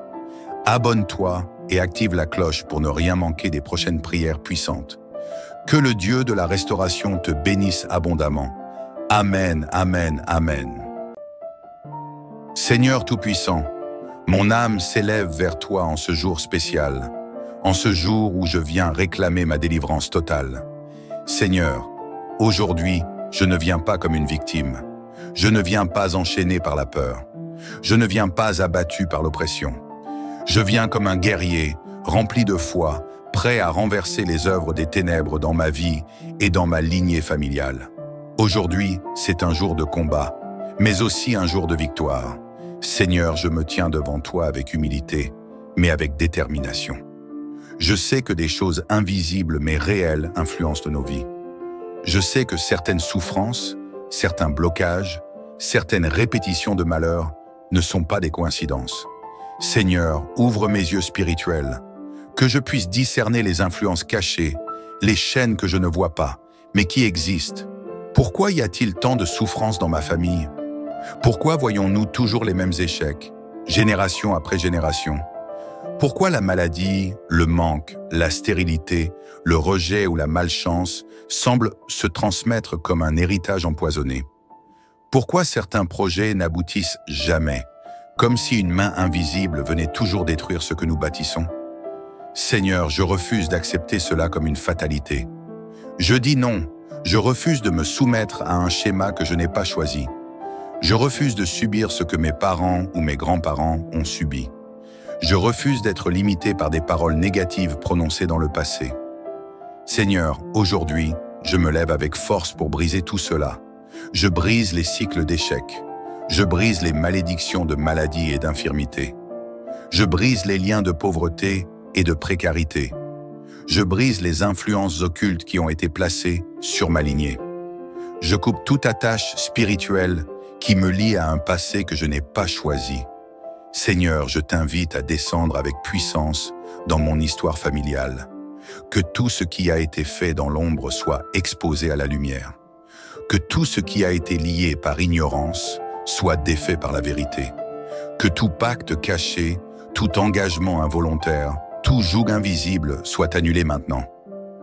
Abonne-toi et active la cloche pour ne rien manquer des prochaines prières puissantes. Que le Dieu de la restauration te bénisse abondamment. Amen, amen, amen. Seigneur Tout-Puissant, mon âme s'élève vers toi en ce jour spécial, en ce jour où je viens réclamer ma délivrance totale. Seigneur, aujourd'hui, je ne viens pas comme une victime. Je ne viens pas enchaîné par la peur. Je ne viens pas abattu par l'oppression. Je viens comme un guerrier, rempli de foi, prêt à renverser les œuvres des ténèbres dans ma vie et dans ma lignée familiale. Aujourd'hui, c'est un jour de combat, mais aussi un jour de victoire. Seigneur, je me tiens devant toi avec humilité, mais avec détermination. Je sais que des choses invisibles mais réelles influencent nos vies. Je sais que certaines souffrances, certains blocages, certaines répétitions de malheurs ne sont pas des coïncidences. Seigneur, ouvre mes yeux spirituels, que je puisse discerner les influences cachées, les chaînes que je ne vois pas, mais qui existent. Pourquoi y a-t-il tant de souffrances dans ma famille? Pourquoi voyons-nous toujours les mêmes échecs, génération après génération? Pourquoi la maladie, le manque, la stérilité, le rejet ou la malchance semblent se transmettre comme un héritage empoisonné? Pourquoi certains projets n'aboutissent jamais, comme si une main invisible venait toujours détruire ce que nous bâtissons? Seigneur, je refuse d'accepter cela comme une fatalité. Je dis non, je refuse de me soumettre à un schéma que je n'ai pas choisi. Je refuse de subir ce que mes parents ou mes grands-parents ont subi. Je refuse d'être limité par des paroles négatives prononcées dans le passé. Seigneur, aujourd'hui, je me lève avec force pour briser tout cela. Je brise les cycles d'échecs. Je brise les malédictions de maladie et d'infirmité. Je brise les liens de pauvreté et de précarité. Je brise les influences occultes qui ont été placées sur ma lignée. Je coupe toute attache spirituelle qui me lie à un passé que je n'ai pas choisi. Seigneur, je t'invite à descendre avec puissance dans mon histoire familiale. Que tout ce qui a été fait dans l'ombre soit exposé à la lumière. Que tout ce qui a été lié par ignorance soit défait par la vérité. Que tout pacte caché, tout engagement involontaire, tout joug invisible soit annulé maintenant.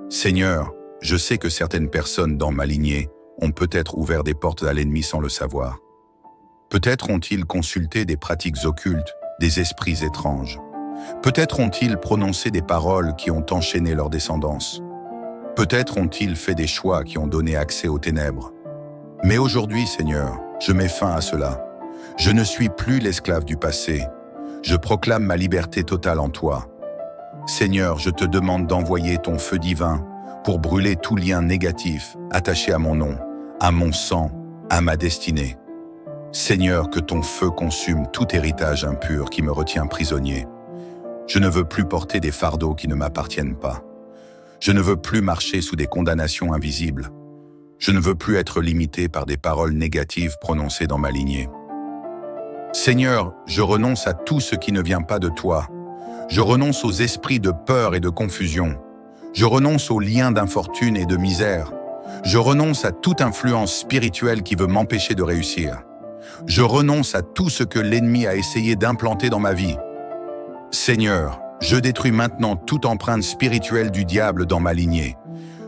Seigneur, je sais que certaines personnes dans ma lignée ont peut-être ouvert des portes à l'ennemi sans le savoir. Peut-être ont-ils consulté des pratiques occultes, des esprits étranges. Peut-être ont-ils prononcé des paroles qui ont enchaîné leur descendance. Peut-être ont-ils fait des choix qui ont donné accès aux ténèbres. Mais aujourd'hui, Seigneur, je mets fin à cela. Je ne suis plus l'esclave du passé. Je proclame ma liberté totale en toi. Seigneur, je te demande d'envoyer ton feu divin pour brûler tout lien négatif attaché à mon nom, à mon sang, à ma destinée. Seigneur, que ton feu consume tout héritage impur qui me retient prisonnier. Je ne veux plus porter des fardeaux qui ne m'appartiennent pas. Je ne veux plus marcher sous des condamnations invisibles. Je ne veux plus être limité par des paroles négatives prononcées dans ma lignée. Seigneur, je renonce à tout ce qui ne vient pas de toi. Je renonce aux esprits de peur et de confusion. Je renonce aux liens d'infortune et de misère. Je renonce à toute influence spirituelle qui veut m'empêcher de réussir. Je renonce à tout ce que l'ennemi a essayé d'implanter dans ma vie. Seigneur, je détruis maintenant toute empreinte spirituelle du diable dans ma lignée.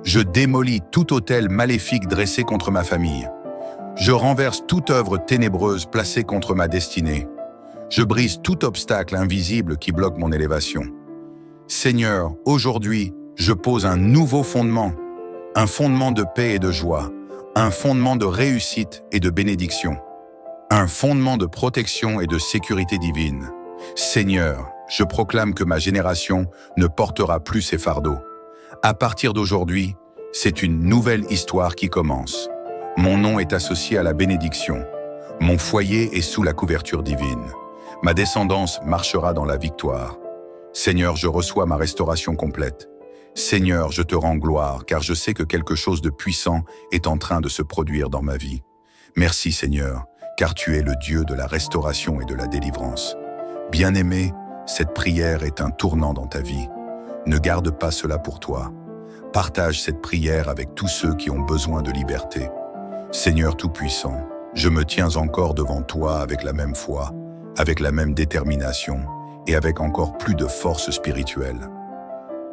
Je démolis tout autel maléfique dressé contre ma famille. Je renverse toute œuvre ténébreuse placée contre ma destinée. Je brise tout obstacle invisible qui bloque mon élévation. Seigneur, aujourd'hui, je pose un nouveau fondement, un fondement de paix et de joie, un fondement de réussite et de bénédiction, un fondement de protection et de sécurité divine. Seigneur, je proclame que ma génération ne portera plus ces fardeaux. À partir d'aujourd'hui, c'est une nouvelle histoire qui commence. Mon nom est associé à la bénédiction. Mon foyer est sous la couverture divine. Ma descendance marchera dans la victoire. Seigneur, je reçois ma restauration complète. Seigneur, je te rends gloire, car je sais que quelque chose de puissant est en train de se produire dans ma vie. Merci Seigneur, car tu es le Dieu de la restauration et de la délivrance. Bien-aimé, cette prière est un tournant dans ta vie. Ne garde pas cela pour toi. Partage cette prière avec tous ceux qui ont besoin de liberté. Seigneur Tout-Puissant, je me tiens encore devant toi avec la même foi, avec la même détermination et avec encore plus de force spirituelle.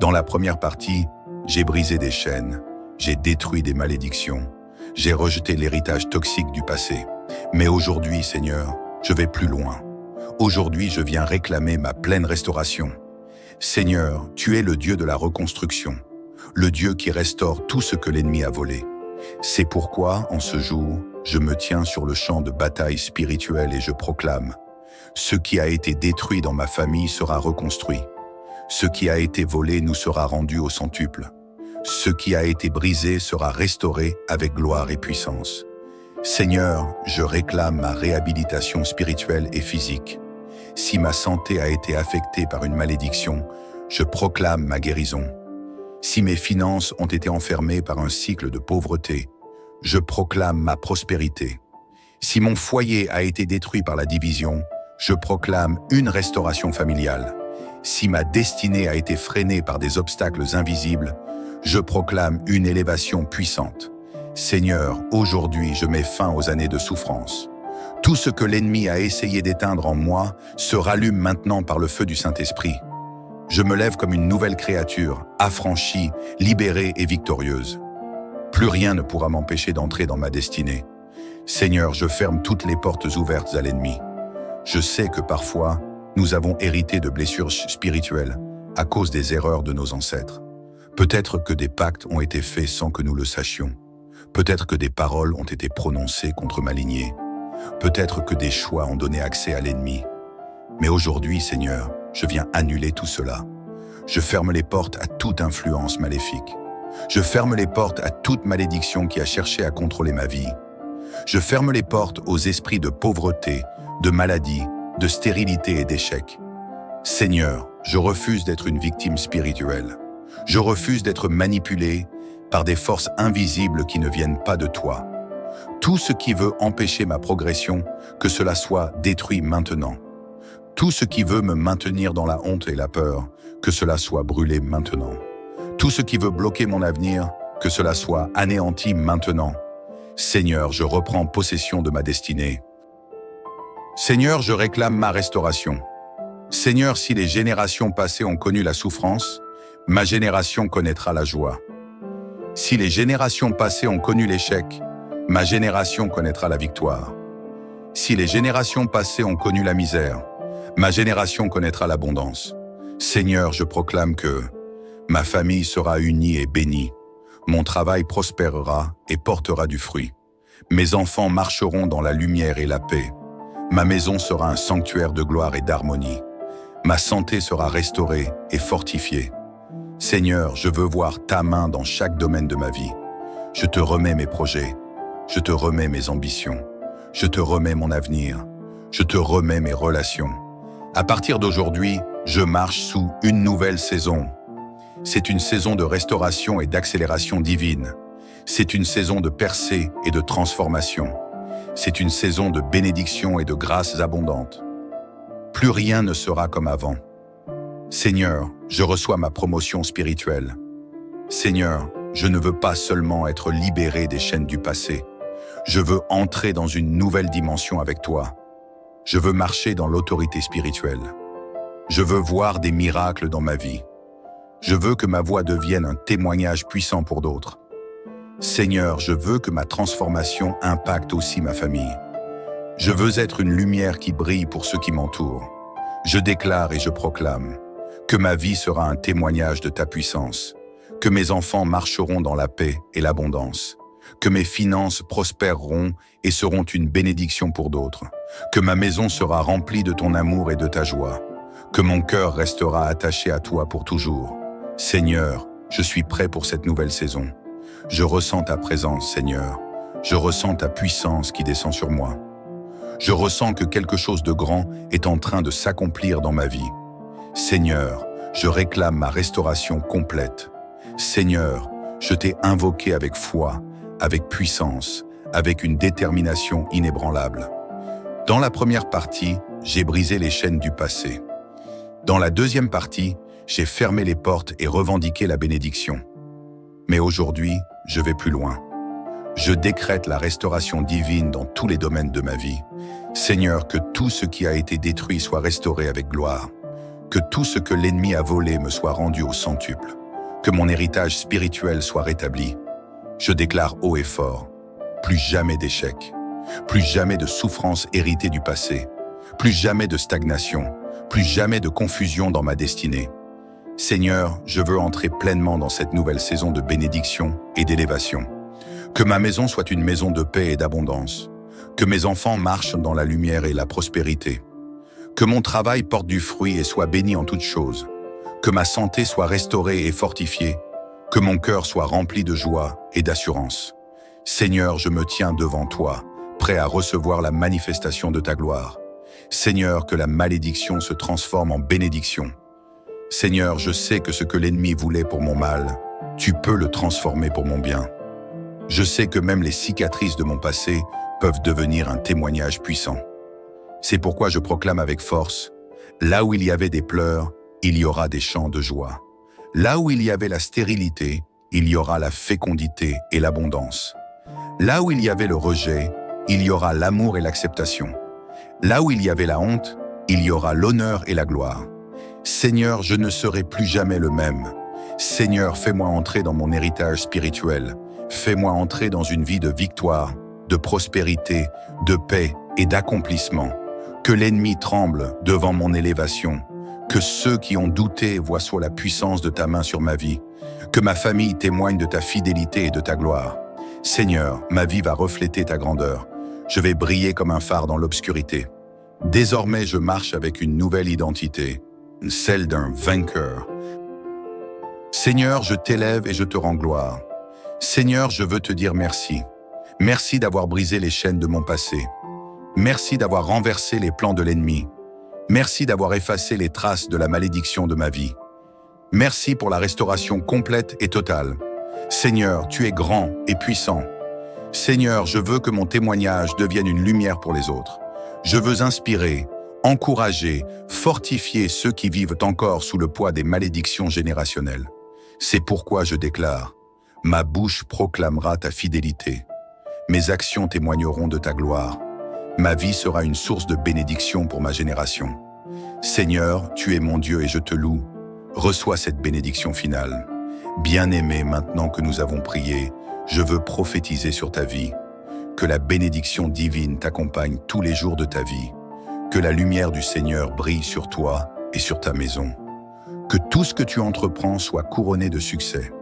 Dans la première partie, j'ai brisé des chaînes, j'ai détruit des malédictions, j'ai rejeté l'héritage toxique du passé. Mais aujourd'hui, Seigneur, je vais plus loin. Aujourd'hui, je viens réclamer ma pleine restauration. Seigneur, tu es le Dieu de la reconstruction, le Dieu qui restaure tout ce que l'ennemi a volé. C'est pourquoi, en ce jour, je me tiens sur le champ de bataille spirituelle et je proclame: ce qui a été détruit dans ma famille sera reconstruit. Ce qui a été volé nous sera rendu au centuple. Ce qui a été brisé sera restauré avec gloire et puissance. Seigneur, je réclame ma réhabilitation spirituelle et physique. Si ma santé a été affectée par une malédiction, je proclame ma guérison. Si mes finances ont été enfermées par un cycle de pauvreté, je proclame ma prospérité. Si mon foyer a été détruit par la division, je proclame une restauration familiale. Si ma destinée a été freinée par des obstacles invisibles, je proclame une élévation puissante. Seigneur, aujourd'hui je mets fin aux années de souffrance. Tout ce que l'ennemi a essayé d'éteindre en moi se rallume maintenant par le feu du Saint-Esprit. Je me lève comme une nouvelle créature, affranchie, libérée et victorieuse. Plus rien ne pourra m'empêcher d'entrer dans ma destinée. Seigneur, je ferme toutes les portes ouvertes à l'ennemi. Je sais que parfois, nous avons hérité de blessures spirituelles à cause des erreurs de nos ancêtres. Peut-être que des pactes ont été faits sans que nous le sachions. Peut-être que des paroles ont été prononcées contre ma lignée. Peut-être que des choix ont donné accès à l'ennemi. Mais aujourd'hui, Seigneur, je viens annuler tout cela. Je ferme les portes à toute influence maléfique. Je ferme les portes à toute malédiction qui a cherché à contrôler ma vie. Je ferme les portes aux esprits de pauvreté, de maladie, de stérilité et d'échec. Seigneur, je refuse d'être une victime spirituelle. Je refuse d'être manipulé par des forces invisibles qui ne viennent pas de toi. Tout ce qui veut empêcher ma progression, que cela soit détruit maintenant. Tout ce qui veut me maintenir dans la honte et la peur, que cela soit brûlé maintenant. Tout ce qui veut bloquer mon avenir, que cela soit anéanti maintenant. Seigneur, je reprends possession de ma destinée. Seigneur, je réclame ma restauration. Seigneur, si les générations passées ont connu la souffrance, ma génération connaîtra la joie. Si les générations passées ont connu l'échec, ma génération connaîtra la victoire. Si les générations passées ont connu la misère, ma génération connaîtra l'abondance. Seigneur, je proclame que ma famille sera unie et bénie. Mon travail prospérera et portera du fruit. Mes enfants marcheront dans la lumière et la paix. Ma maison sera un sanctuaire de gloire et d'harmonie. Ma santé sera restaurée et fortifiée. Seigneur, je veux voir ta main dans chaque domaine de ma vie. Je te remets mes projets. Je te remets mes ambitions. Je te remets mon avenir. Je te remets mes relations. À partir d'aujourd'hui, je marche sous une nouvelle saison. C'est une saison de restauration et d'accélération divine. C'est une saison de percée et de transformation. C'est une saison de bénédiction et de grâces abondantes. Plus rien ne sera comme avant. Seigneur, je reçois ma promotion spirituelle. Seigneur, je ne veux pas seulement être libéré des chaînes du passé. Je veux entrer dans une nouvelle dimension avec toi. Je veux marcher dans l'autorité spirituelle. Je veux voir des miracles dans ma vie. Je veux que ma voix devienne un témoignage puissant pour d'autres. Seigneur, je veux que ma transformation impacte aussi ma famille. Je veux être une lumière qui brille pour ceux qui m'entourent. Je déclare et je proclame que ma vie sera un témoignage de ta puissance, que mes enfants marcheront dans la paix et l'abondance, que mes finances prospéreront et seront une bénédiction pour d'autres, que ma maison sera remplie de ton amour et de ta joie, que mon cœur restera attaché à toi pour toujours. Seigneur, je suis prêt pour cette nouvelle saison. Je ressens ta présence, Seigneur. Je ressens ta puissance qui descend sur moi. Je ressens que quelque chose de grand est en train de s'accomplir dans ma vie. Seigneur, je réclame ma restauration complète. Seigneur, je t'ai invoqué avec foi, avec puissance, avec une détermination inébranlable. Dans la première partie, j'ai brisé les chaînes du passé. Dans la deuxième partie, j'ai fermé les portes et revendiqué la bénédiction. Mais aujourd'hui, je vais plus loin. Je décrète la restauration divine dans tous les domaines de ma vie. Seigneur, que tout ce qui a été détruit soit restauré avec gloire. Que tout ce que l'ennemi a volé me soit rendu au centuple. que mon héritage spirituel soit rétabli. Je déclare haut et fort, plus jamais d'échecs, plus jamais de souffrances héritées du passé, plus jamais de stagnation, plus jamais de confusion dans ma destinée. Seigneur, je veux entrer pleinement dans cette nouvelle saison de bénédiction et d'élévation. Que ma maison soit une maison de paix et d'abondance. Que mes enfants marchent dans la lumière et la prospérité. Que mon travail porte du fruit et soit béni en toutes choses. Que ma santé soit restaurée et fortifiée. Que mon cœur soit rempli de joie et d'assurance. Seigneur, je me tiens devant toi, prêt à recevoir la manifestation de ta gloire. Seigneur, que la malédiction se transforme en bénédiction. Seigneur, je sais que ce que l'ennemi voulait pour mon mal, tu peux le transformer pour mon bien. Je sais que même les cicatrices de mon passé peuvent devenir un témoignage puissant. C'est pourquoi je proclame avec force, là où il y avait des pleurs, il y aura des chants de joie. Là où il y avait la stérilité, il y aura la fécondité et l'abondance. Là où il y avait le rejet, il y aura l'amour et l'acceptation. Là où il y avait la honte, il y aura l'honneur et la gloire. Seigneur, je ne serai plus jamais le même. Seigneur, fais-moi entrer dans mon héritage spirituel. Fais-moi entrer dans une vie de victoire, de prospérité, de paix et d'accomplissement. Que l'ennemi tremble devant mon élévation. Que ceux qui ont douté voient soit la puissance de ta main sur ma vie. Que ma famille témoigne de ta fidélité et de ta gloire. Seigneur, ma vie va refléter ta grandeur. Je vais briller comme un phare dans l'obscurité. Désormais, je marche avec une nouvelle identité, celle d'un vainqueur. Seigneur, je t'élève et je te rends gloire. Seigneur, je veux te dire merci. Merci d'avoir brisé les chaînes de mon passé. Merci d'avoir renversé les plans de l'ennemi. Merci d'avoir effacé les traces de la malédiction de ma vie. Merci pour la restauration complète et totale. Seigneur, tu es grand et puissant. Seigneur, je veux que mon témoignage devienne une lumière pour les autres. Je veux inspirer, encourager, fortifier ceux qui vivent encore sous le poids des malédictions générationnelles. C'est pourquoi je déclare, ma bouche proclamera ta fidélité. Mes actions témoigneront de ta gloire. Ma vie sera une source de bénédiction pour ma génération. Seigneur, tu es mon Dieu et je te loue. Reçois cette bénédiction finale. Bien-aimé, maintenant que nous avons prié, je veux prophétiser sur ta vie. Que la bénédiction divine t'accompagne tous les jours de ta vie. Que la lumière du Seigneur brille sur toi et sur ta maison. Que tout ce que tu entreprends soit couronné de succès.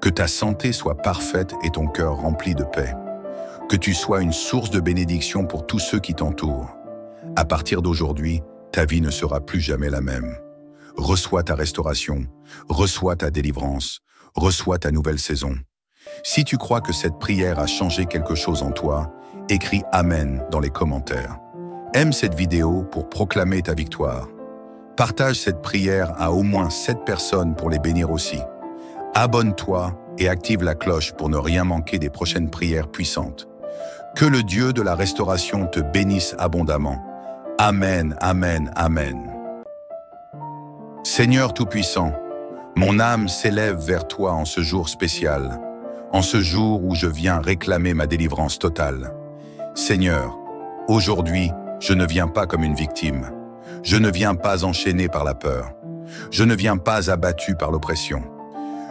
Que ta santé soit parfaite et ton cœur rempli de paix. Que tu sois une source de bénédiction pour tous ceux qui t'entourent. À partir d'aujourd'hui, ta vie ne sera plus jamais la même. Reçois ta restauration, reçois ta délivrance, reçois ta nouvelle saison. Si tu crois que cette prière a changé quelque chose en toi, écris Amen dans les commentaires. Aime cette vidéo pour proclamer ta victoire. Partage cette prière à au moins 7 personnes pour les bénir aussi. Abonne-toi et active la cloche pour ne rien manquer des prochaines prières puissantes. Que le Dieu de la restauration te bénisse abondamment. Amen, amen, amen. Seigneur Tout-Puissant, mon âme s'élève vers toi en ce jour spécial, en ce jour où je viens réclamer ma délivrance totale. Seigneur, aujourd'hui, je ne viens pas comme une victime. Je ne viens pas enchaîné par la peur. Je ne viens pas abattu par l'oppression.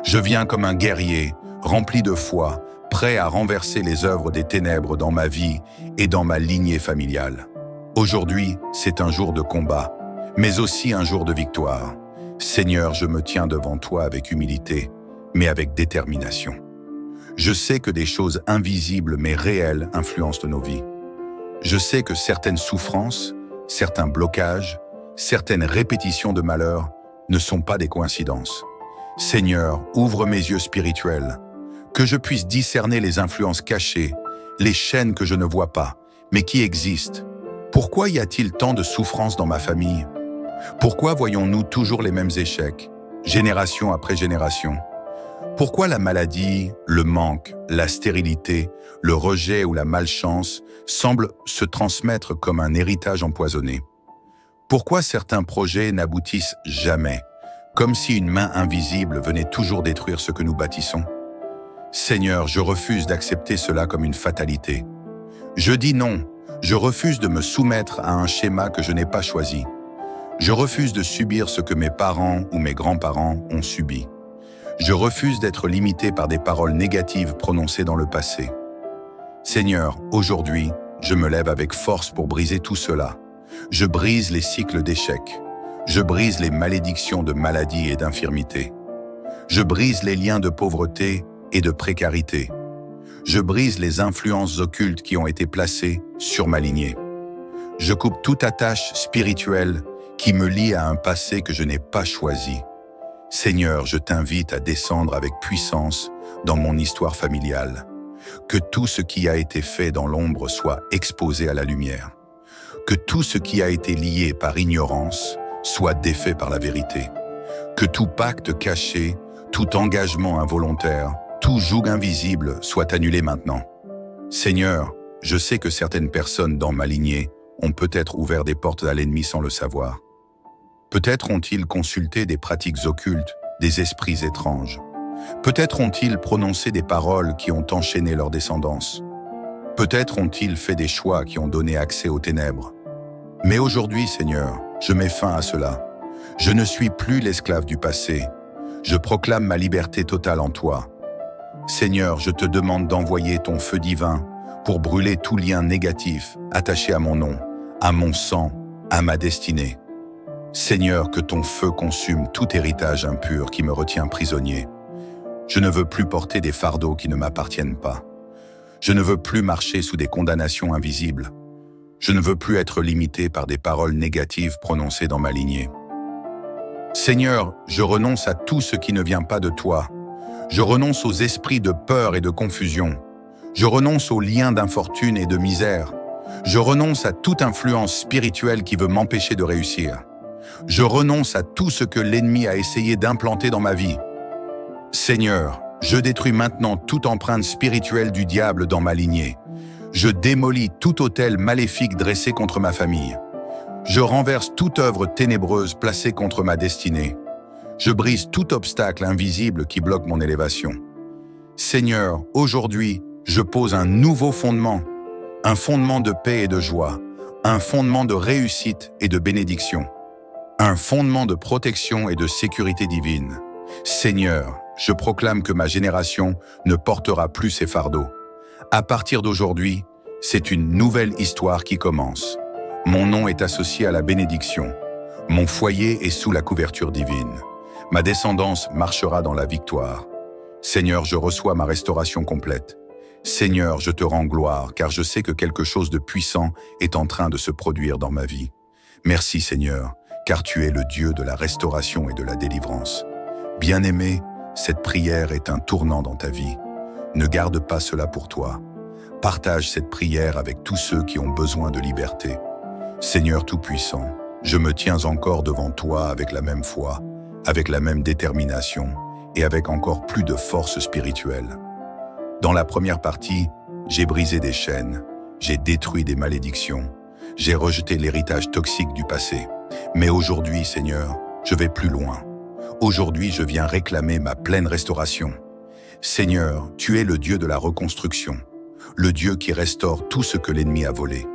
Je viens comme un guerrier, rempli de foi, prêt à renverser les œuvres des ténèbres dans ma vie et dans ma lignée familiale. Aujourd'hui, c'est un jour de combat, mais aussi un jour de victoire. Seigneur, je me tiens devant toi avec humilité, mais avec détermination. Je sais que des choses invisibles mais réelles influencent nos vies. Je sais que certaines souffrances, certains blocages, certaines répétitions de malheur ne sont pas des coïncidences. Seigneur, ouvre mes yeux spirituels, que je puisse discerner les influences cachées, les chaînes que je ne vois pas, mais qui existent. Pourquoi y a-t-il tant de souffrances dans ma famille? Pourquoi voyons-nous toujours les mêmes échecs, génération après génération? Pourquoi la maladie, le manque, la stérilité, le rejet ou la malchance semblent se transmettre comme un héritage empoisonné? Pourquoi certains projets n'aboutissent jamais, comme si une main invisible venait toujours détruire ce que nous bâtissons? Seigneur, je refuse d'accepter cela comme une fatalité. Je dis non, je refuse de me soumettre à un schéma que je n'ai pas choisi. Je refuse de subir ce que mes parents ou mes grands-parents ont subi. Je refuse d'être limité par des paroles négatives prononcées dans le passé. Seigneur, aujourd'hui, je me lève avec force pour briser tout cela. Je brise les cycles d'échecs. Je brise les malédictions de maladie et d'infirmité. Je brise les liens de pauvreté et de précarité. Je brise les influences occultes qui ont été placées sur ma lignée. Je coupe toute attache spirituelle qui me lie à un passé que je n'ai pas choisi. Seigneur, je t'invite à descendre avec puissance dans mon histoire familiale. Que tout ce qui a été fait dans l'ombre soit exposé à la lumière. Que tout ce qui a été lié par ignorance soit défait par la vérité. Que tout pacte caché, tout engagement involontaire, tout joug invisible soit annulé maintenant. Seigneur, je sais que certaines personnes dans ma lignée ont peut-être ouvert des portes à l'ennemi sans le savoir. Peut-être ont-ils consulté des pratiques occultes, des esprits étranges. Peut-être ont-ils prononcé des paroles qui ont enchaîné leur descendance. Peut-être ont-ils fait des choix qui ont donné accès aux ténèbres. Mais aujourd'hui, Seigneur, je mets fin à cela. Je ne suis plus l'esclave du passé. Je proclame ma liberté totale en toi. Seigneur, je te demande d'envoyer ton feu divin pour brûler tout lien négatif attaché à mon nom, à mon sang, à ma destinée. Seigneur, que ton feu consume tout héritage impur qui me retient prisonnier. Je ne veux plus porter des fardeaux qui ne m'appartiennent pas. Je ne veux plus marcher sous des condamnations invisibles. Je ne veux plus être limité par des paroles négatives prononcées dans ma lignée. Seigneur, je renonce à tout ce qui ne vient pas de toi. Je renonce aux esprits de peur et de confusion. Je renonce aux liens d'infortune et de misère. Je renonce à toute influence spirituelle qui veut m'empêcher de réussir. Je renonce à tout ce que l'ennemi a essayé d'implanter dans ma vie. Seigneur, je détruis maintenant toute empreinte spirituelle du diable dans ma lignée. Je démolis tout autel maléfique dressé contre ma famille. Je renverse toute œuvre ténébreuse placée contre ma destinée. Je brise tout obstacle invisible qui bloque mon élévation. Seigneur, aujourd'hui, je pose un nouveau fondement, un fondement de paix et de joie, un fondement de réussite et de bénédiction, un fondement de protection et de sécurité divine. Seigneur, je proclame que ma génération ne portera plus ces fardeaux. À partir d'aujourd'hui, c'est une nouvelle histoire qui commence. Mon nom est associé à la bénédiction. Mon foyer est sous la couverture divine. Ma descendance marchera dans la victoire. Seigneur, je reçois ma restauration complète. Seigneur, je te rends gloire, car je sais que quelque chose de puissant est en train de se produire dans ma vie. Merci Seigneur, car tu es le Dieu de la restauration et de la délivrance. Bien-aimé, cette prière est un tournant dans ta vie. Ne garde pas cela pour toi. Partage cette prière avec tous ceux qui ont besoin de liberté. Seigneur Tout-Puissant, je me tiens encore devant toi avec la même foi, avec la même détermination et avec encore plus de force spirituelle. Dans la première partie, j'ai brisé des chaînes, j'ai détruit des malédictions, j'ai rejeté l'héritage toxique du passé. Mais aujourd'hui, Seigneur, je vais plus loin. Aujourd'hui, je viens réclamer ma pleine restauration. Seigneur, tu es le Dieu de la reconstruction, le Dieu qui restaure tout ce que l'ennemi a volé.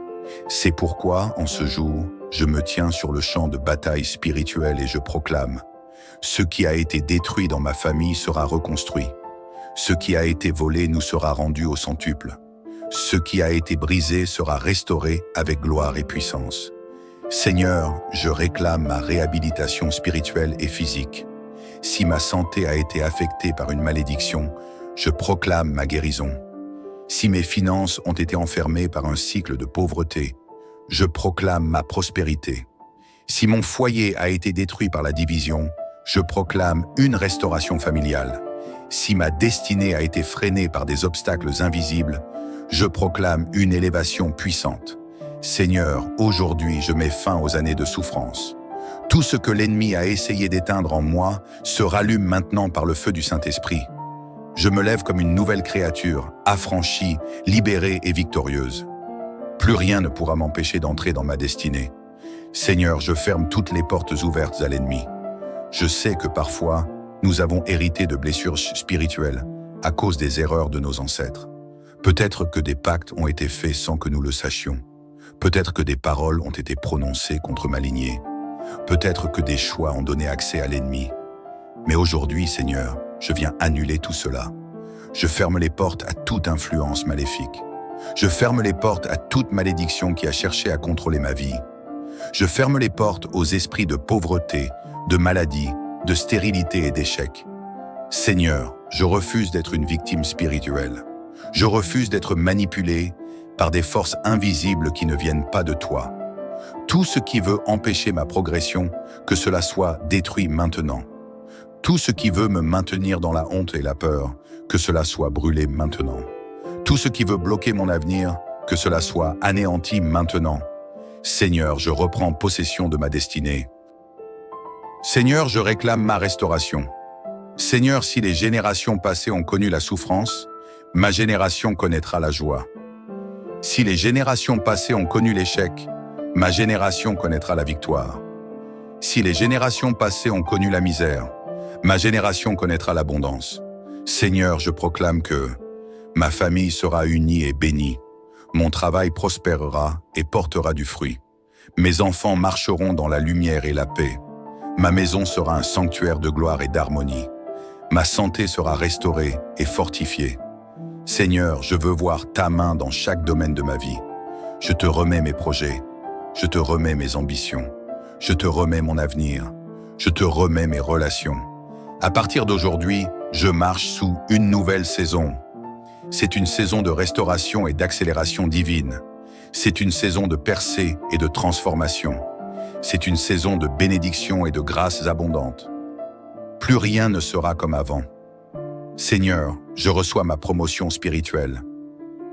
C'est pourquoi, en ce jour, je me tiens sur le champ de bataille spirituelle et je proclame: ce qui a été détruit dans ma famille sera reconstruit. Ce qui a été volé nous sera rendu au centuple. Ce qui a été brisé sera restauré avec gloire et puissance. Seigneur, je réclame ma réhabilitation spirituelle et physique. Si ma santé a été affectée par une malédiction, je proclame ma guérison. Si mes finances ont été enfermées par un cycle de pauvreté, je proclame ma prospérité. Si mon foyer a été détruit par la division, je proclame une restauration familiale. Si ma destinée a été freinée par des obstacles invisibles, je proclame une élévation puissante. Seigneur, aujourd'hui, je mets fin aux années de souffrance. Tout ce que l'ennemi a essayé d'éteindre en moi se rallume maintenant par le feu du Saint-Esprit. Je me lève comme une nouvelle créature, affranchie, libérée et victorieuse. Plus rien ne pourra m'empêcher d'entrer dans ma destinée. Seigneur, je ferme toutes les portes ouvertes à l'ennemi. Je sais que parfois, nous avons hérité de blessures spirituelles à cause des erreurs de nos ancêtres. Peut-être que des pactes ont été faits sans que nous le sachions. Peut-être que des paroles ont été prononcées contre ma lignée. Peut-être que des choix ont donné accès à l'ennemi. Mais aujourd'hui, Seigneur, je viens annuler tout cela. Je ferme les portes à toute influence maléfique. Je ferme les portes à toute malédiction qui a cherché à contrôler ma vie. Je ferme les portes aux esprits de pauvreté, de maladie, de stérilité et d'échec. Seigneur, je refuse d'être une victime spirituelle. Je refuse d'être manipulé par des forces invisibles qui ne viennent pas de toi. Tout ce qui veut empêcher ma progression, que cela soit détruit maintenant. Tout ce qui veut me maintenir dans la honte et la peur, que cela soit brûlé maintenant. Tout ce qui veut bloquer mon avenir, que cela soit anéanti maintenant. Seigneur, je reprends possession de ma destinée. Seigneur, je réclame ma restauration. Seigneur, si les générations passées ont connu la souffrance, ma génération connaîtra la joie. Si les générations passées ont connu l'échec, ma génération connaîtra la victoire. Si les générations passées ont connu la misère, ma génération connaîtra l'abondance. Seigneur, je proclame que ma famille sera unie et bénie. Mon travail prospérera et portera du fruit. Mes enfants marcheront dans la lumière et la paix. Ma maison sera un sanctuaire de gloire et d'harmonie. Ma santé sera restaurée et fortifiée. Seigneur, je veux voir ta main dans chaque domaine de ma vie. Je te remets mes projets. Je te remets mes ambitions. Je te remets mon avenir. Je te remets mes relations. À partir d'aujourd'hui, je marche sous une nouvelle saison. C'est une saison de restauration et d'accélération divine. C'est une saison de percée et de transformation. C'est une saison de bénédiction et de grâces abondantes. Plus rien ne sera comme avant. Seigneur, je reçois ma promotion spirituelle.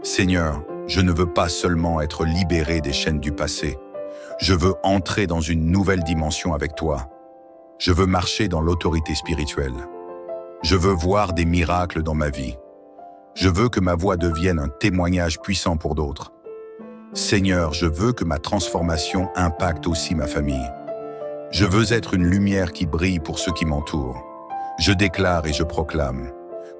Seigneur, je ne veux pas seulement être libéré des chaînes du passé. Je veux entrer dans une nouvelle dimension avec toi. Je veux marcher dans l'autorité spirituelle. Je veux voir des miracles dans ma vie. Je veux que ma voix devienne un témoignage puissant pour d'autres. Seigneur, je veux que ma transformation impacte aussi ma famille. Je veux être une lumière qui brille pour ceux qui m'entourent. Je déclare et je proclame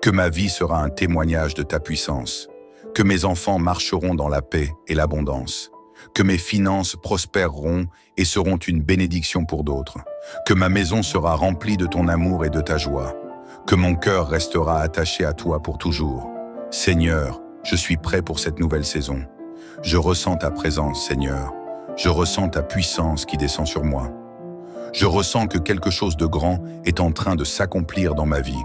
que ma vie sera un témoignage de ta puissance, que mes enfants marcheront dans la paix et l'abondance, que mes finances prospéreront et seront une bénédiction pour d'autres, que ma maison sera remplie de ton amour et de ta joie, que mon cœur restera attaché à toi pour toujours. Seigneur, je suis prêt pour cette nouvelle saison. Je ressens ta présence, Seigneur. Je ressens ta puissance qui descend sur moi. Je ressens que quelque chose de grand est en train de s'accomplir dans ma vie.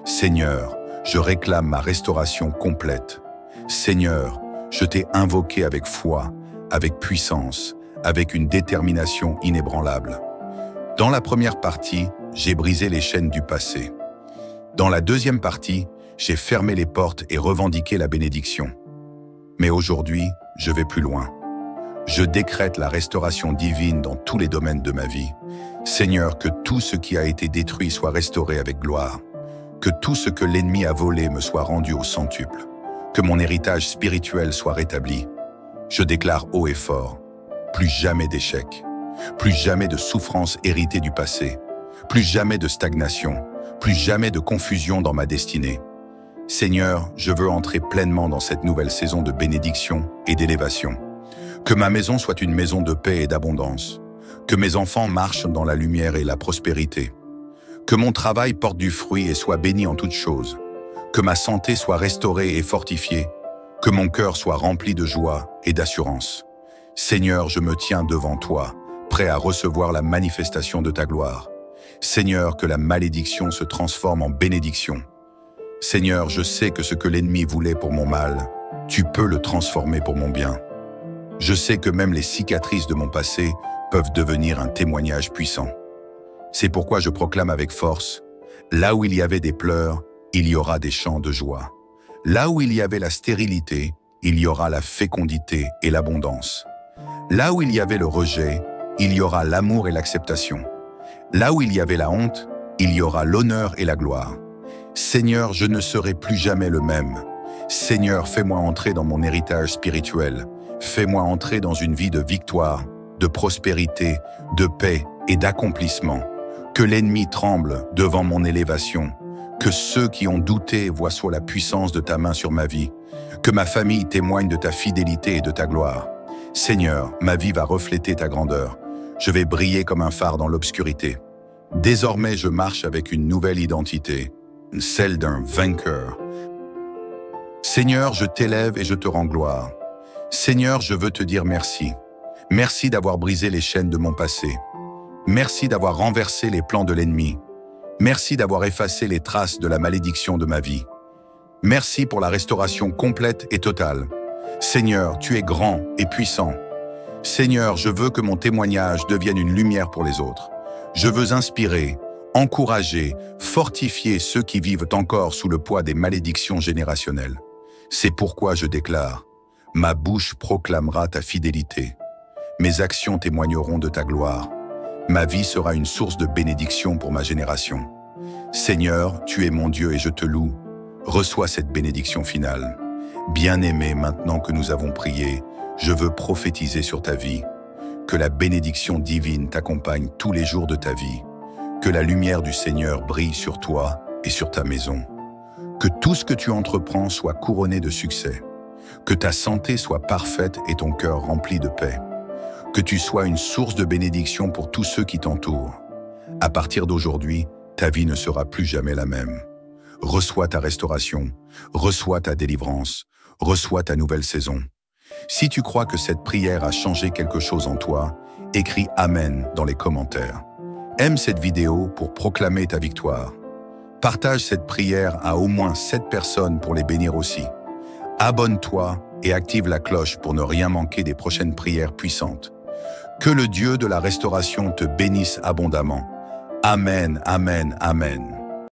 Seigneur, je réclame ma restauration complète. Seigneur, je t'ai invoqué avec foi, avec puissance, avec une détermination inébranlable. Dans la première partie, j'ai brisé les chaînes du passé. Dans la deuxième partie, j'ai fermé les portes et revendiqué la bénédiction. Mais aujourd'hui, je vais plus loin. Je décrète la restauration divine dans tous les domaines de ma vie. Seigneur, que tout ce qui a été détruit soit restauré avec gloire. Que tout ce que l'ennemi a volé me soit rendu au centuple. Que mon héritage spirituel soit rétabli. Je déclare haut et fort, plus jamais d'échec, plus jamais de souffrance héritée du passé, plus jamais de stagnation, plus jamais de confusion dans ma destinée. Seigneur, je veux entrer pleinement dans cette nouvelle saison de bénédiction et d'élévation. Que ma maison soit une maison de paix et d'abondance. Que mes enfants marchent dans la lumière et la prospérité. Que mon travail porte du fruit et soit béni en toutes choses. Que ma santé soit restaurée et fortifiée. Que mon cœur soit rempli de joie et d'assurance. Seigneur, je me tiens devant toi, prêt à recevoir la manifestation de ta gloire. Seigneur, que la malédiction se transforme en bénédiction. Seigneur, je sais que ce que l'ennemi voulait pour mon mal, tu peux le transformer pour mon bien. Je sais que même les cicatrices de mon passé peuvent devenir un témoignage puissant. C'est pourquoi je proclame avec force, là où il y avait des pleurs, il y aura des chants de joie. Là où il y avait la stérilité, il y aura la fécondité et l'abondance. Là où il y avait le rejet, il y aura l'amour et l'acceptation. Là où il y avait la honte, il y aura l'honneur et la gloire. Seigneur, je ne serai plus jamais le même. Seigneur, fais-moi entrer dans mon héritage spirituel. Fais-moi entrer dans une vie de victoire, de prospérité, de paix et d'accomplissement. Que l'ennemi tremble devant mon élévation. Que ceux qui ont douté voient soit la puissance de ta main sur ma vie. Que ma famille témoigne de ta fidélité et de ta gloire. Seigneur, ma vie va refléter ta grandeur. Je vais briller comme un phare dans l'obscurité. Désormais, je marche avec une nouvelle identité. celle d'un vainqueur. Seigneur, je t'élève et je te rends gloire. Seigneur, je veux te dire merci. Merci d'avoir brisé les chaînes de mon passé. Merci d'avoir renversé les plans de l'ennemi. Merci d'avoir effacé les traces de la malédiction de ma vie. Merci pour la restauration complète et totale. Seigneur, tu es grand et puissant. Seigneur, je veux que mon témoignage devienne une lumière pour les autres. Je veux inspirer, encourager, fortifier ceux qui vivent encore sous le poids des malédictions générationnelles. C'est pourquoi je déclare, ma bouche proclamera ta fidélité. Mes actions témoigneront de ta gloire. Ma vie sera une source de bénédiction pour ma génération. Seigneur, tu es mon Dieu et je te loue. Reçois cette bénédiction finale. Bien-aimé, maintenant que nous avons prié, je veux prophétiser sur ta vie. Que la bénédiction divine t'accompagne tous les jours de ta vie. Que la lumière du Seigneur brille sur toi et sur ta maison. Que tout ce que tu entreprends soit couronné de succès. Que ta santé soit parfaite et ton cœur rempli de paix. Que tu sois une source de bénédiction pour tous ceux qui t'entourent. À partir d'aujourd'hui, ta vie ne sera plus jamais la même. Reçois ta restauration, reçois ta délivrance, reçois ta nouvelle saison. Si tu crois que cette prière a changé quelque chose en toi, écris « Amen » dans les commentaires. Aime cette vidéo pour proclamer ta victoire. Partage cette prière à au moins 7 personnes pour les bénir aussi. Abonne-toi et active la cloche pour ne rien manquer des prochaines prières puissantes. Que le Dieu de la restauration te bénisse abondamment. Amen, amen, amen.